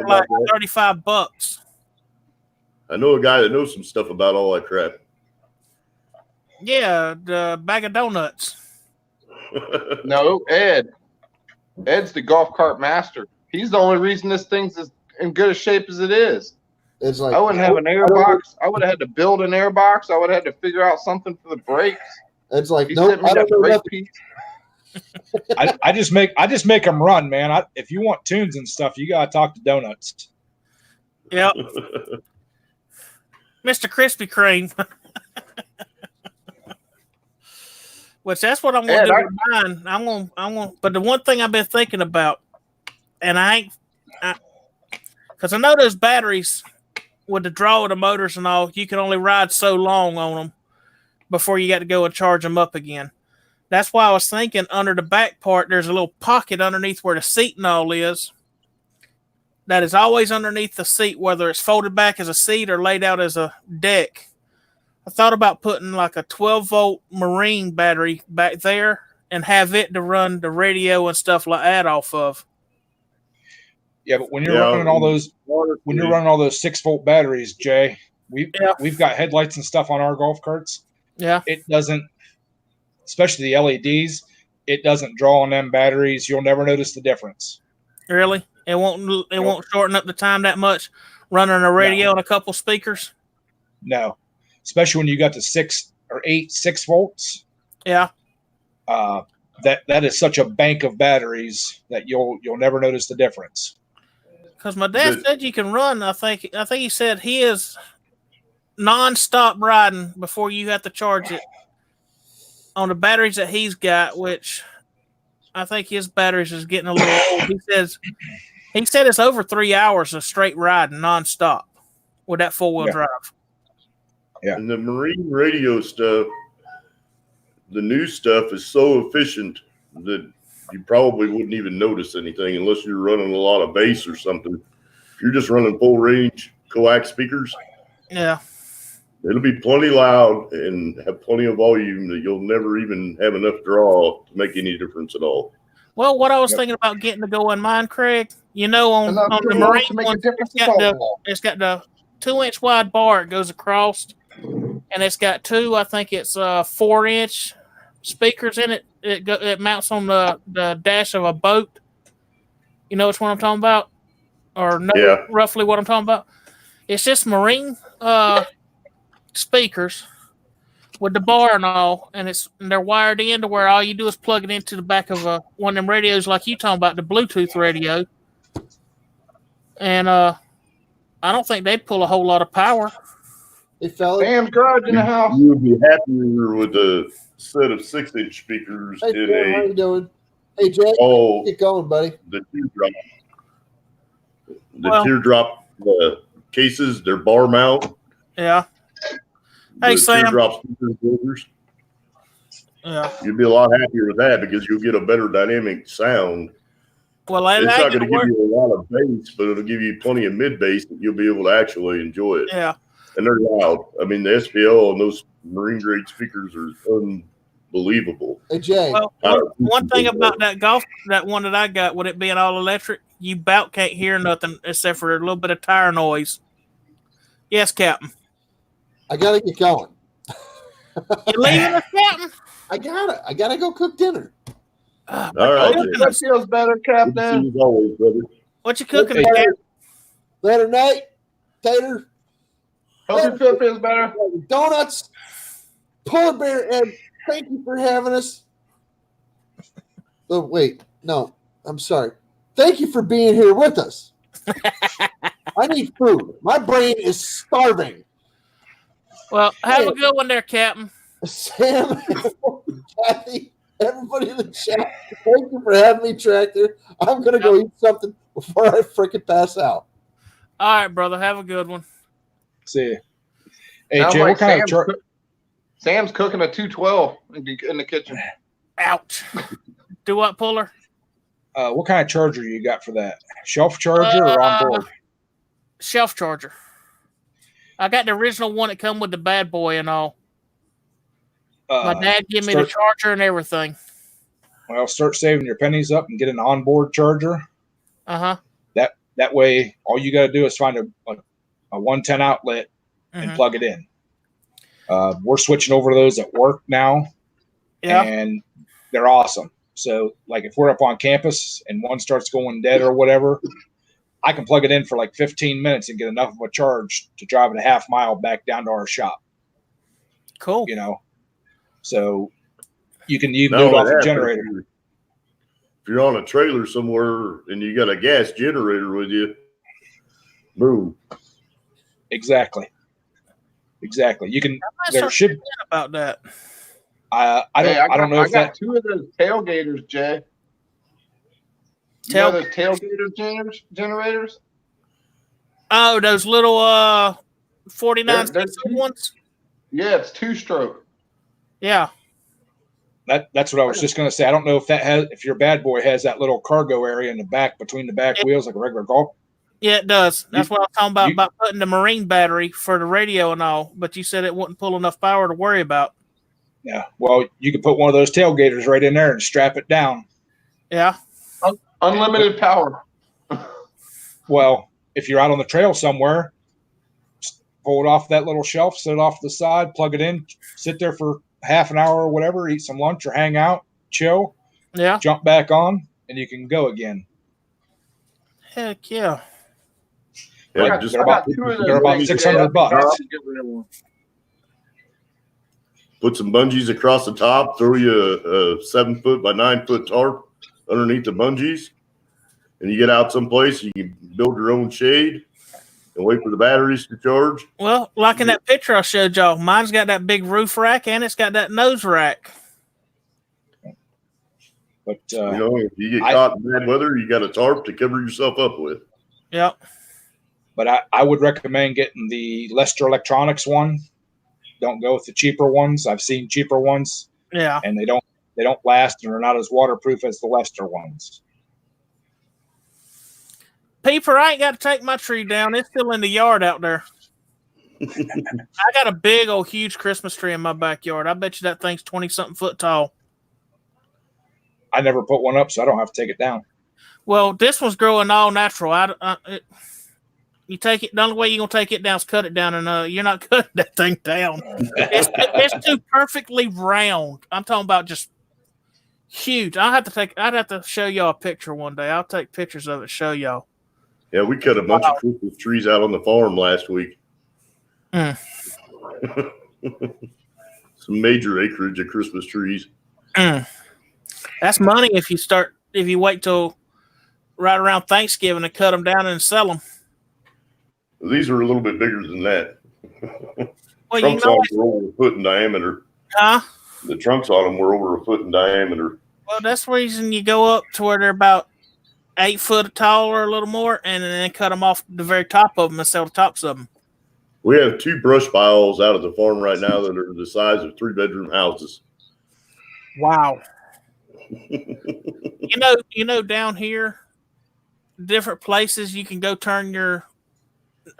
like $35. I know a guy that knows some stuff about all that crap. Yeah, the bag of donuts. No, Ed. Ed's the golf cart master. He's the only reason this thing's as in good a shape as it is. It's like I wouldn't have an air box. I would have had to build an air box. I would have had to figure out something for the brakes. It's like I don't know piece. I just make them run, man. If you want tunes and stuff, you gotta talk to Donuts. Yep. Mr. Krispy Kreme. Which that's what I'm gonna do with mine. I'm gonna. But the one thing I've been thinking about, and because I know those batteries with the draw of the motors and all, you can only ride so long on them before you got to go and charge them up again. That's why I was thinking under the back part, there's a little pocket underneath where the seat and all is. That is always underneath the seat, whether it's folded back as a seat or laid out as a deck. I thought about putting like a 12-volt marine battery back there and have it to run the radio and stuff like that off of. Yeah, but when you're running all those 6-volt batteries, Jay, we've got headlights and stuff on our golf carts. Yeah. It doesn't, especially the LEDs, it doesn't draw on them batteries. You'll never notice the difference. Really? It won't shorten up the time that much running a radio and a couple speakers? No. Especially when you got the 6 volts. Yeah. That is such a bank of batteries that you'll never notice the difference. Because my dad said you can run. I think he said he is non-stop riding before you have to charge it on the batteries that he's got, which I think his batteries is getting a little old. He said it's over 3 hours of straight riding non-stop with that four-wheel drive. Yeah. And the marine radio stuff, the new stuff is so efficient that you probably wouldn't even notice anything unless you're running a lot of bass or something. If you're just running full range coax speakers, yeah, it'll be plenty loud and have plenty of volume that you'll never even have enough draw to make any difference at all. Well, what I was thinking about getting to go in mine, Craig, on the marine one, it's got the 2-inch wide bar. It goes across, and it's got two, I think it's 4-inch speakers in it. It mounts on the dash of a boat. You know which one I'm talking about? Or know roughly what I'm talking about? It's just marine speakers with the bar and all, and they're wired in to where all you do is plug it into the back of one of them radios like you talking about, the Bluetooth radio. And I don't think they pull a whole lot of power. Hey, fella. Sam's garage in the house. You would be happier with a set of 6-inch speakers Hey, Jay, how you doing? Hey, Jay, get going, buddy. The teardrop cases, they're bar mount. Yeah. Hey, Sam. Teardrop speakers. Yeah. You'd be a lot happier with that because you'll get a better dynamic sound. Well, it's not going to give you a lot of bass, but it'll give you plenty of mid bass that you'll be able to actually enjoy it. Yeah. And they're loud. I mean, the SPL and those marine grade speakers are unbelievable. Hey, Jay. Well, one thing about that one that I got, with it being all electric, you about can't hear nothing except for a little bit of tire noise. Yes, Captain. I gotta get going. You leaving us, Captain? I gotta go cook dinner. All right. That feels better, Captain. As always, brother. What you cooking, Captain? Later night, Tater. Hope your feels better. Donuts. Pullerbear Ed, thank you for having us. Oh, wait. No, I'm sorry. Thank you for being here with us. I need food. My brain is starving. Well, have a good one there, Captain. Sam, Kathy, everybody in the chat, thank you for having me, Tractor. I'm going to go eat something before I freaking pass out. All right, brother. Have a good one. See you. Hey, Jay, what kind of Sam's cooking a 212 in the kitchen. Ouch. Do what, Puller? What kind of charger you got for that? Shelf charger or on board? Shelf charger. I got the original one that come with the bad boy and all. My dad gave me the charger and everything. Well, start saving your pennies up and get an onboard charger. Uh-huh. That way, all you got to do is find a 110 outlet and plug it in. We're switching over to those at work now, and they're awesome. So, like, if we're up on campus and one starts going dead or whatever, I can plug it in for like 15 minutes and get enough of a charge to drive it a half mile back down to our shop. Cool. So you can even do it off a generator. If you're on a trailer somewhere and you got a gas generator with you, boom. Exactly. You can. There should about that. I don't know if I got two of those tailgaters, Jay. Those tailgater generators? Oh, those little 49 ones? Yeah, it's 2-stroke. Yeah. That's what I was just going to say. I don't know if your bad boy has that little cargo area in the back between the back wheels like a regular golf. Yeah, it does. That's what I was talking about putting the marine battery for the radio and all. But you said it wouldn't pull enough power to worry about. Yeah. Well, you could put one of those tailgaters right in there and strap it down. Yeah. Unlimited power. Well, if you're out on the trail somewhere, pull it off that little shelf, set it off to the side, plug it in, sit there for half an hour or whatever, eat some lunch or hang out, chill, jump back on, and you can go again. Heck yeah. Yeah, they're about $600. Put some bungees across the top, throw you a 7-foot by 9-foot tarp underneath the bungees, and you get out someplace, you can build your own shade and wait for the batteries to charge. Well, like in that picture I showed y'all, mine's got that big roof rack and it's got that nose rack. But if you get caught in bad weather, you got a tarp to cover yourself up with. Yep. But I would recommend getting the Lester Electronics one. Don't go with the cheaper ones. I've seen cheaper ones. Yeah. And they don't last and are not as waterproof as the Lester ones. Peeper, I ain't got to take my tree down. It's still in the yard out there. I got a big old huge Christmas tree in my backyard. I bet you that thing's 20-something foot tall. I never put one up, so I don't have to take it down. Well, this one's growing all natural. You take it. The only way you're gonna take it down is cut it down, and you're not cutting that thing down. It's too perfectly round. I'm talking about just huge. I'd have to show y'all a picture one day. I'll take pictures of it, show y'all. Yeah, we cut a bunch of Christmas trees out on the farm last week. Some major acreage of Christmas trees. That's money if you wait till right around Thanksgiving to cut them down and sell them. These are a little bit bigger than that. Well, trunks on them were over a foot in diameter. Huh? The trunks on them were over a foot in diameter. Well, that's the reason you go up to where they're about 8 foot tall or a little more, and then cut them off the very top of them and sell the tops of them. We have 2 brush piles out at the farm right now that are the size of 3-bedroom houses. Wow. you know, down here, different places you can go turn your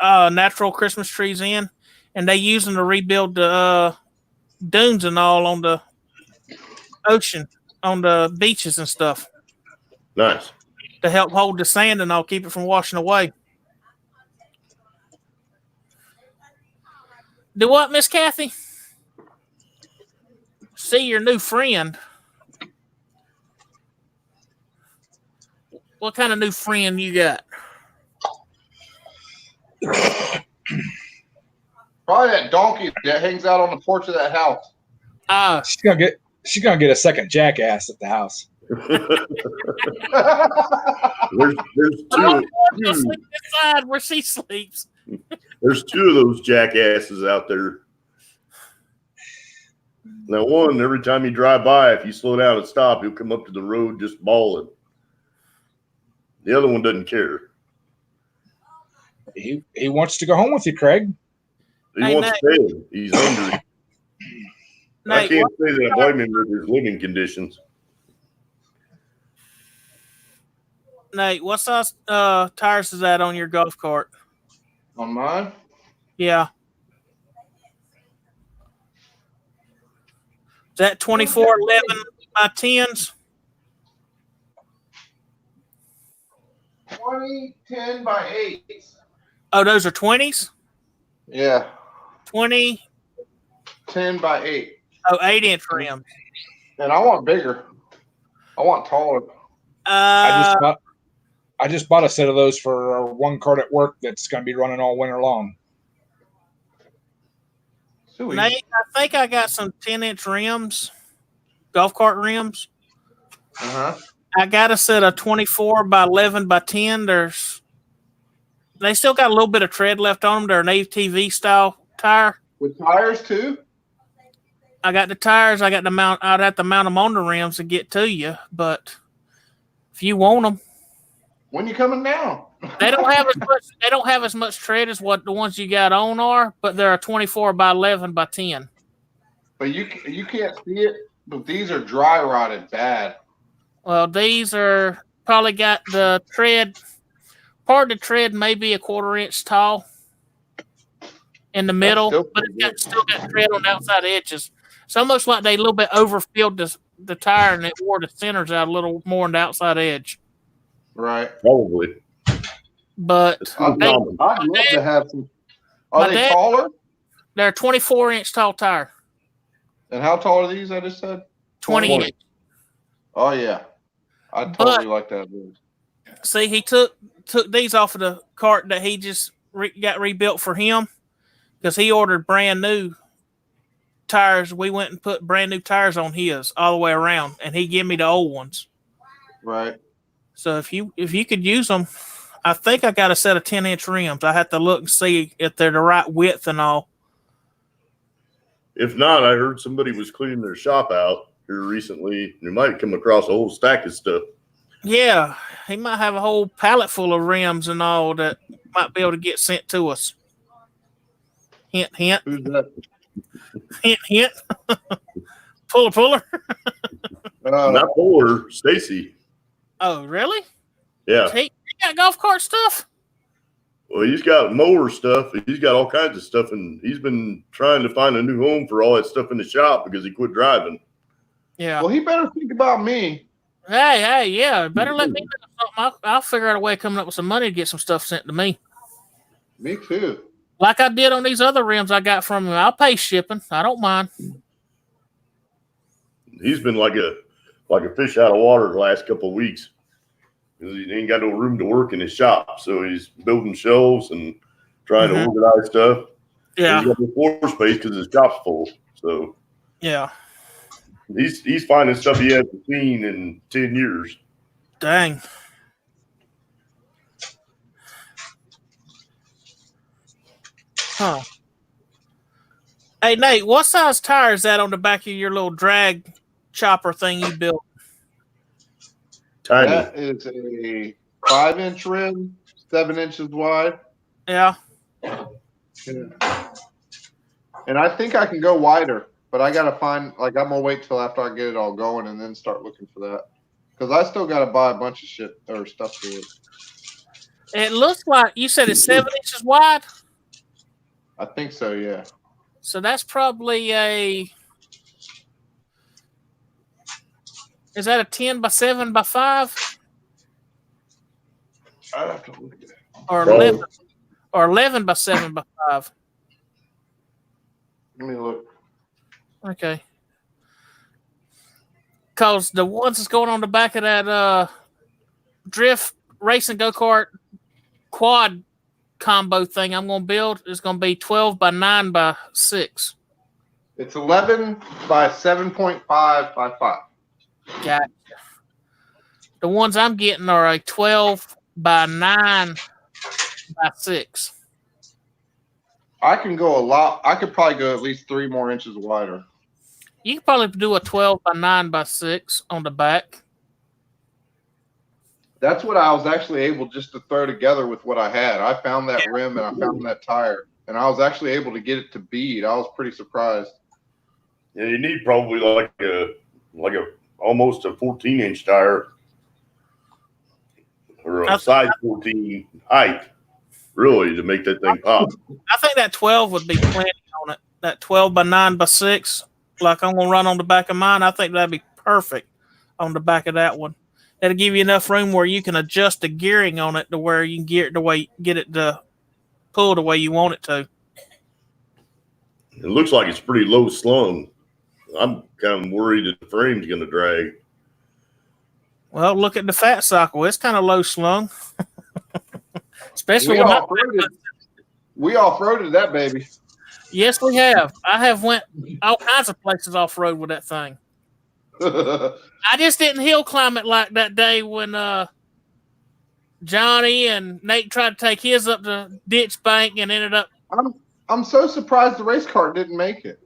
natural Christmas trees in, and they use them to rebuild the dunes and all on the ocean, on the beaches and stuff. Nice. To help hold the sand and all, keep it from washing away. Do what, Miss Kathy? See your new friend. What kind of new friend you got? Probably that donkey that hangs out on the porch of that house. She's gonna get a second jackass at the house. there's 2. Sleep inside where she sleeps. There's 2 of those jackasses out there. Now, one, every time you drive by, if you slow down and stop, he'll come up to the road just bawling. The other one doesn't care. He wants to go home with you, Craig. He wants to stay. He's hungry. I can't say that I blame him for his living conditions. Nate, what size tires is that on your golf cart? On mine? Yeah. Is that 24/11 by 10s? 20/10 by 8s. Oh, those are 20s? Yeah. 20? 10 by 8. Oh, 8-inch rims. And I want bigger. I want taller. I just bought a set of those for one cart at work that's going to be running all winter long. Sweet. Nate, I think I got some 10-inch rims, golf cart rims. Uh-huh. I got a set of 24 by 11 by 10. They still got a little bit of tread left on them. They're an ATV style tire. With tires too? I got the tires. I got the mount. I'd have to mount them on the rims to get to you. But if you want them, when you coming down? they don't have as much. They don't have as much tread as what the ones you got on are. But they're a 24 by 11 by 10. But you can't see it. But these are dry rotted bad. Well, these are probably got the tread. Part of the tread may be a 1/4 inch tall in the middle, but it's still got tread on the outside edges. It's almost like they a little bit overfilled the tire and it wore the centers out a little more on the outside edge. Right. Probably. But I'd love to have some. Are they taller? They're a 24-inch tall tire. And how tall are these? I just said 20-inch. Oh yeah, I totally like that. See, he took these off of the cart that he just got rebuilt for him because he ordered brand new tires. We went and put brand new tires on his all the way around, and he gave me the old ones. Right. So if you could use them, I think I got a set of 10-inch rims. I have to look and see if they're the right width and all. If not, I heard somebody was cleaning their shop out here recently. You might come across a whole stack of stuff. Yeah, he might have a whole pallet full of rims and all that might be able to get sent to us. Hint, hint. Who's that? Hint, hint. Puller. Not Puller, Stacy. Oh, really? Yeah. He got golf cart stuff? Well, he's got mower stuff. He's got all kinds of stuff, and he's been trying to find a new home for all that stuff in the shop because he quit driving. Yeah. Well, he better think about me. Hey, yeah. Better let me know something. I'll figure out a way of coming up with some money to get some stuff sent to me. Me too. Like I did on these other rims I got from him. I'll pay shipping. I don't mind. He's been like a fish out of water the last couple of weeks because he ain't got no room to work in his shop. So he's building shelves and trying to organize stuff. Yeah. He's got no floor space because his shop's full. So yeah, he's finding stuff he hasn't seen in 10 years. Dang. Huh. Hey, Nate, what size tire is that on the back of your little drag chopper thing you built? Tiny. That is a 5-inch rim, 7 inches wide. Yeah. And I think I can go wider, but I got to find, I'm going to wait till after I get it all going and then start looking for that. Because I still got to buy a bunch of shit or stuff for it. It looks like you said it's 7 inches wide. I think so, yeah. So that's probably is that a 10 by 7 by 5? I'd have to look at it. Or 11 by 7 by 5. Let me look. Okay. Because the ones that's going on the back of that drift racing go-kart quad combo thing I'm going to build is going to be 12 by 9 by 6. It's 11 by 7.5 by 5. Gotcha. The ones I'm getting are a 12 by 9 by 6. I can go a lot. I could probably go at least 3 more inches wider. You could probably do a 12 by 9 by 6 on the back. That's what I was actually able just to throw together with what I had. I found that rim and I found that tire, and I was actually able to get it to bead. I was pretty surprised. Yeah, you need probably like a almost a 14-inch tire or a size 14 height, really, to make that thing pop. I think that 12 would be plenty on it. That 12 by 9 by 6, like I'm going to run on the back of mine, I think that'd be perfect on the back of that one. That'll give you enough room where you can adjust the gearing on it to where you can gear it the way, get it to pull the way you want it to. It looks like it's pretty low slung. I'm kind of worried that the frame's going to drag. Well, look at the fat cycle. It's kind of low slung. Especially we off-roaded that baby. Yes, we have. I have went all kinds of places off-road with that thing. I just didn't hill climb it like that day when Johnny and Nate tried to take his up the ditch bank and ended up. I'm so surprised the race car didn't make it.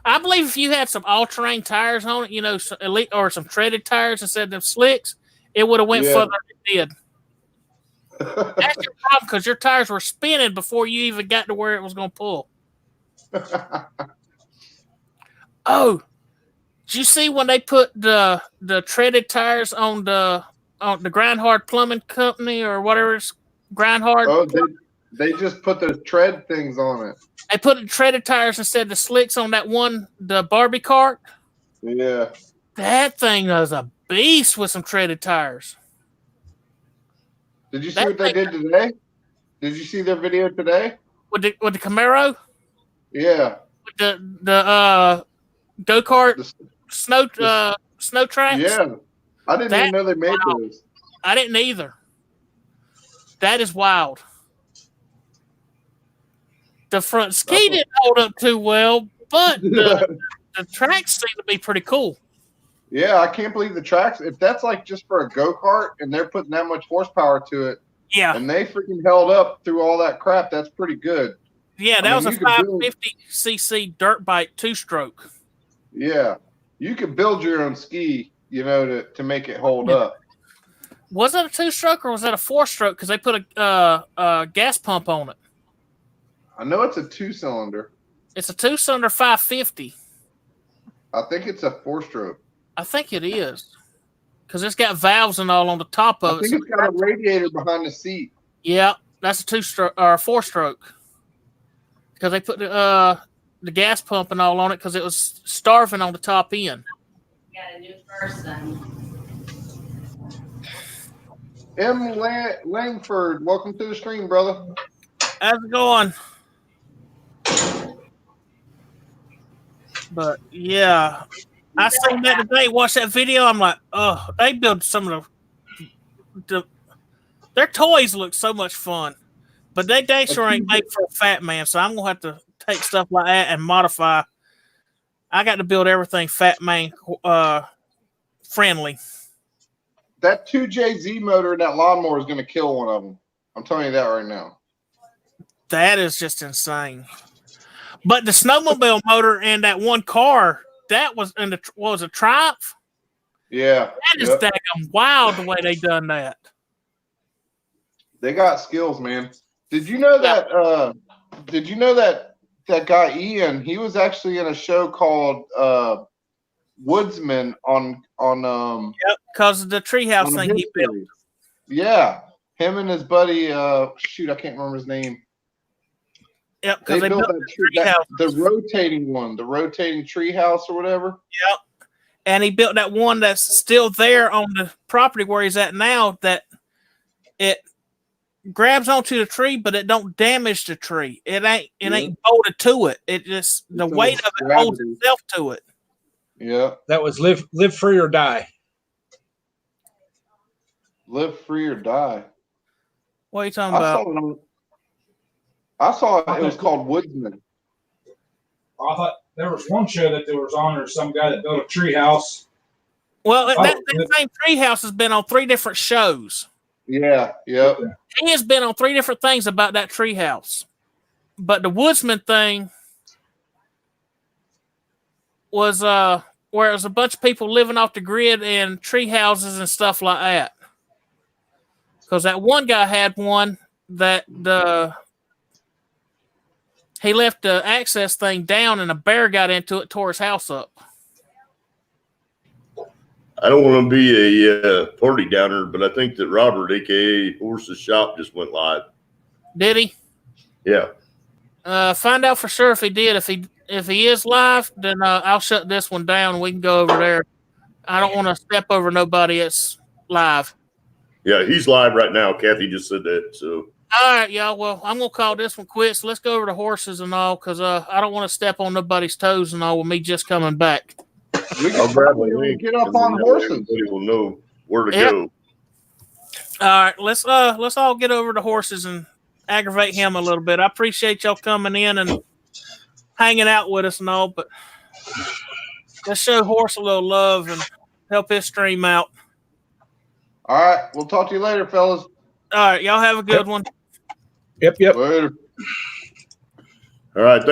I believe if you had some all-terrain tires on it, some elite or some treaded tires instead of them slicks, it would have went further than it did. That's your problem because your tires were spinning before you even got to where it was going to pull. Oh, did you see when they put the treaded tires on the Grindhard Plumbing Company or whatever it's Grindhard? Oh, they just put the tread things on it. They put the treaded tires instead of the slicks on the Barbie cart. Yeah. That thing was a beast with some treaded tires. Did you see what they did today? Did you see their video today? With the Camaro? Yeah. With the go-kart snow tracks? Yeah. I didn't even know they made those. I didn't either. That is wild. The front ski didn't hold up too well, but the tracks seem to be pretty cool. Yeah, I can't believe the tracks. If that's like just for a go-kart and they're putting that much horsepower to it, yeah, and they freaking held up through all that crap, that's pretty good. Yeah, that was a 550cc dirt bike 2-stroke. Yeah, you could build your own ski, to make it hold up. Was it a 2-stroke or was that a 4-stroke? Because they put a gas pump on it. I know it's a 2-cylinder. It's a 2-cylinder 550. I think it's a 4-stroke. I think it is. Because it's got valves and all on the top of it. I think it's got a radiator behind the seat. Yeah, that's a 2-stroke or a 4-stroke. Because they put the gas pump and all on it because it was starving on the top end. Got a new person. M. Langford, welcome to the stream, brother. How's it going? But yeah, I seen that today. Watched that video. I'm like, oh, they build some of their toys look so much fun, but they sure ain't made for a fat man. So I'm gonna have to take stuff like that and modify. I got to build everything fat man friendly. That 2JZ motor in that lawnmower is gonna kill one of them. I'm telling you that right now. That is just insane. But the snowmobile motor and that one car, that was was a Triumph. Yeah. That is daggum wild the way they done that. They got skills, man. Did you know that that guy Ian, he was actually in a show called Woodsman on Yep, because of the treehouse thing he built. Yeah. Him and his buddy, shoot, I can't remember his name. Yep, because they built the rotating one, the rotating tree house or whatever. Yep. And he built that one that's still there on the property where he's at now, that it grabs onto the tree, but it don't damage the tree. It ain't bolted to it. It just the weight of it holds itself to it. Yeah. That was live free or die. Live free or die. What are you talking about? I saw it. It was called Woodsman. I thought there was one show that there was on there, some guy that built a tree house. Well, that same tree house has been on 3 different shows. Yeah, yep. He has been on 3 different things about that tree house. But the Woodsman thing was where it was a bunch of people living off the grid in tree houses and stuff like that. Because that one guy had one that he left the access thing down and a bear got into it, tore his house up. I don't want to be a party downer, but I think that Robert, a.k.a. Horse's Shop, just went live. Did he? Yeah. Find out for sure if he did. If he is live, then I'll shut this one down and we can go over there. I don't want to step over nobody that's live. Yeah, he's live right now. Kathy just said that, so. All right, y'all. Well, I'm going to call this one quits. So let's go over to horses and all because I don't want to step on nobody's toes and all with me just coming back. I'll grab a link. Get up on horses. Everybody will know where to go. All right, let's all get over to horses and aggravate him a little bit. I appreciate y'all coming in and hanging out with us and all, but let's show Horse a little love and help his stream out. All right, we'll talk to you later, fellas. All right, y'all have a good one. Yep. Later. All right, thanks.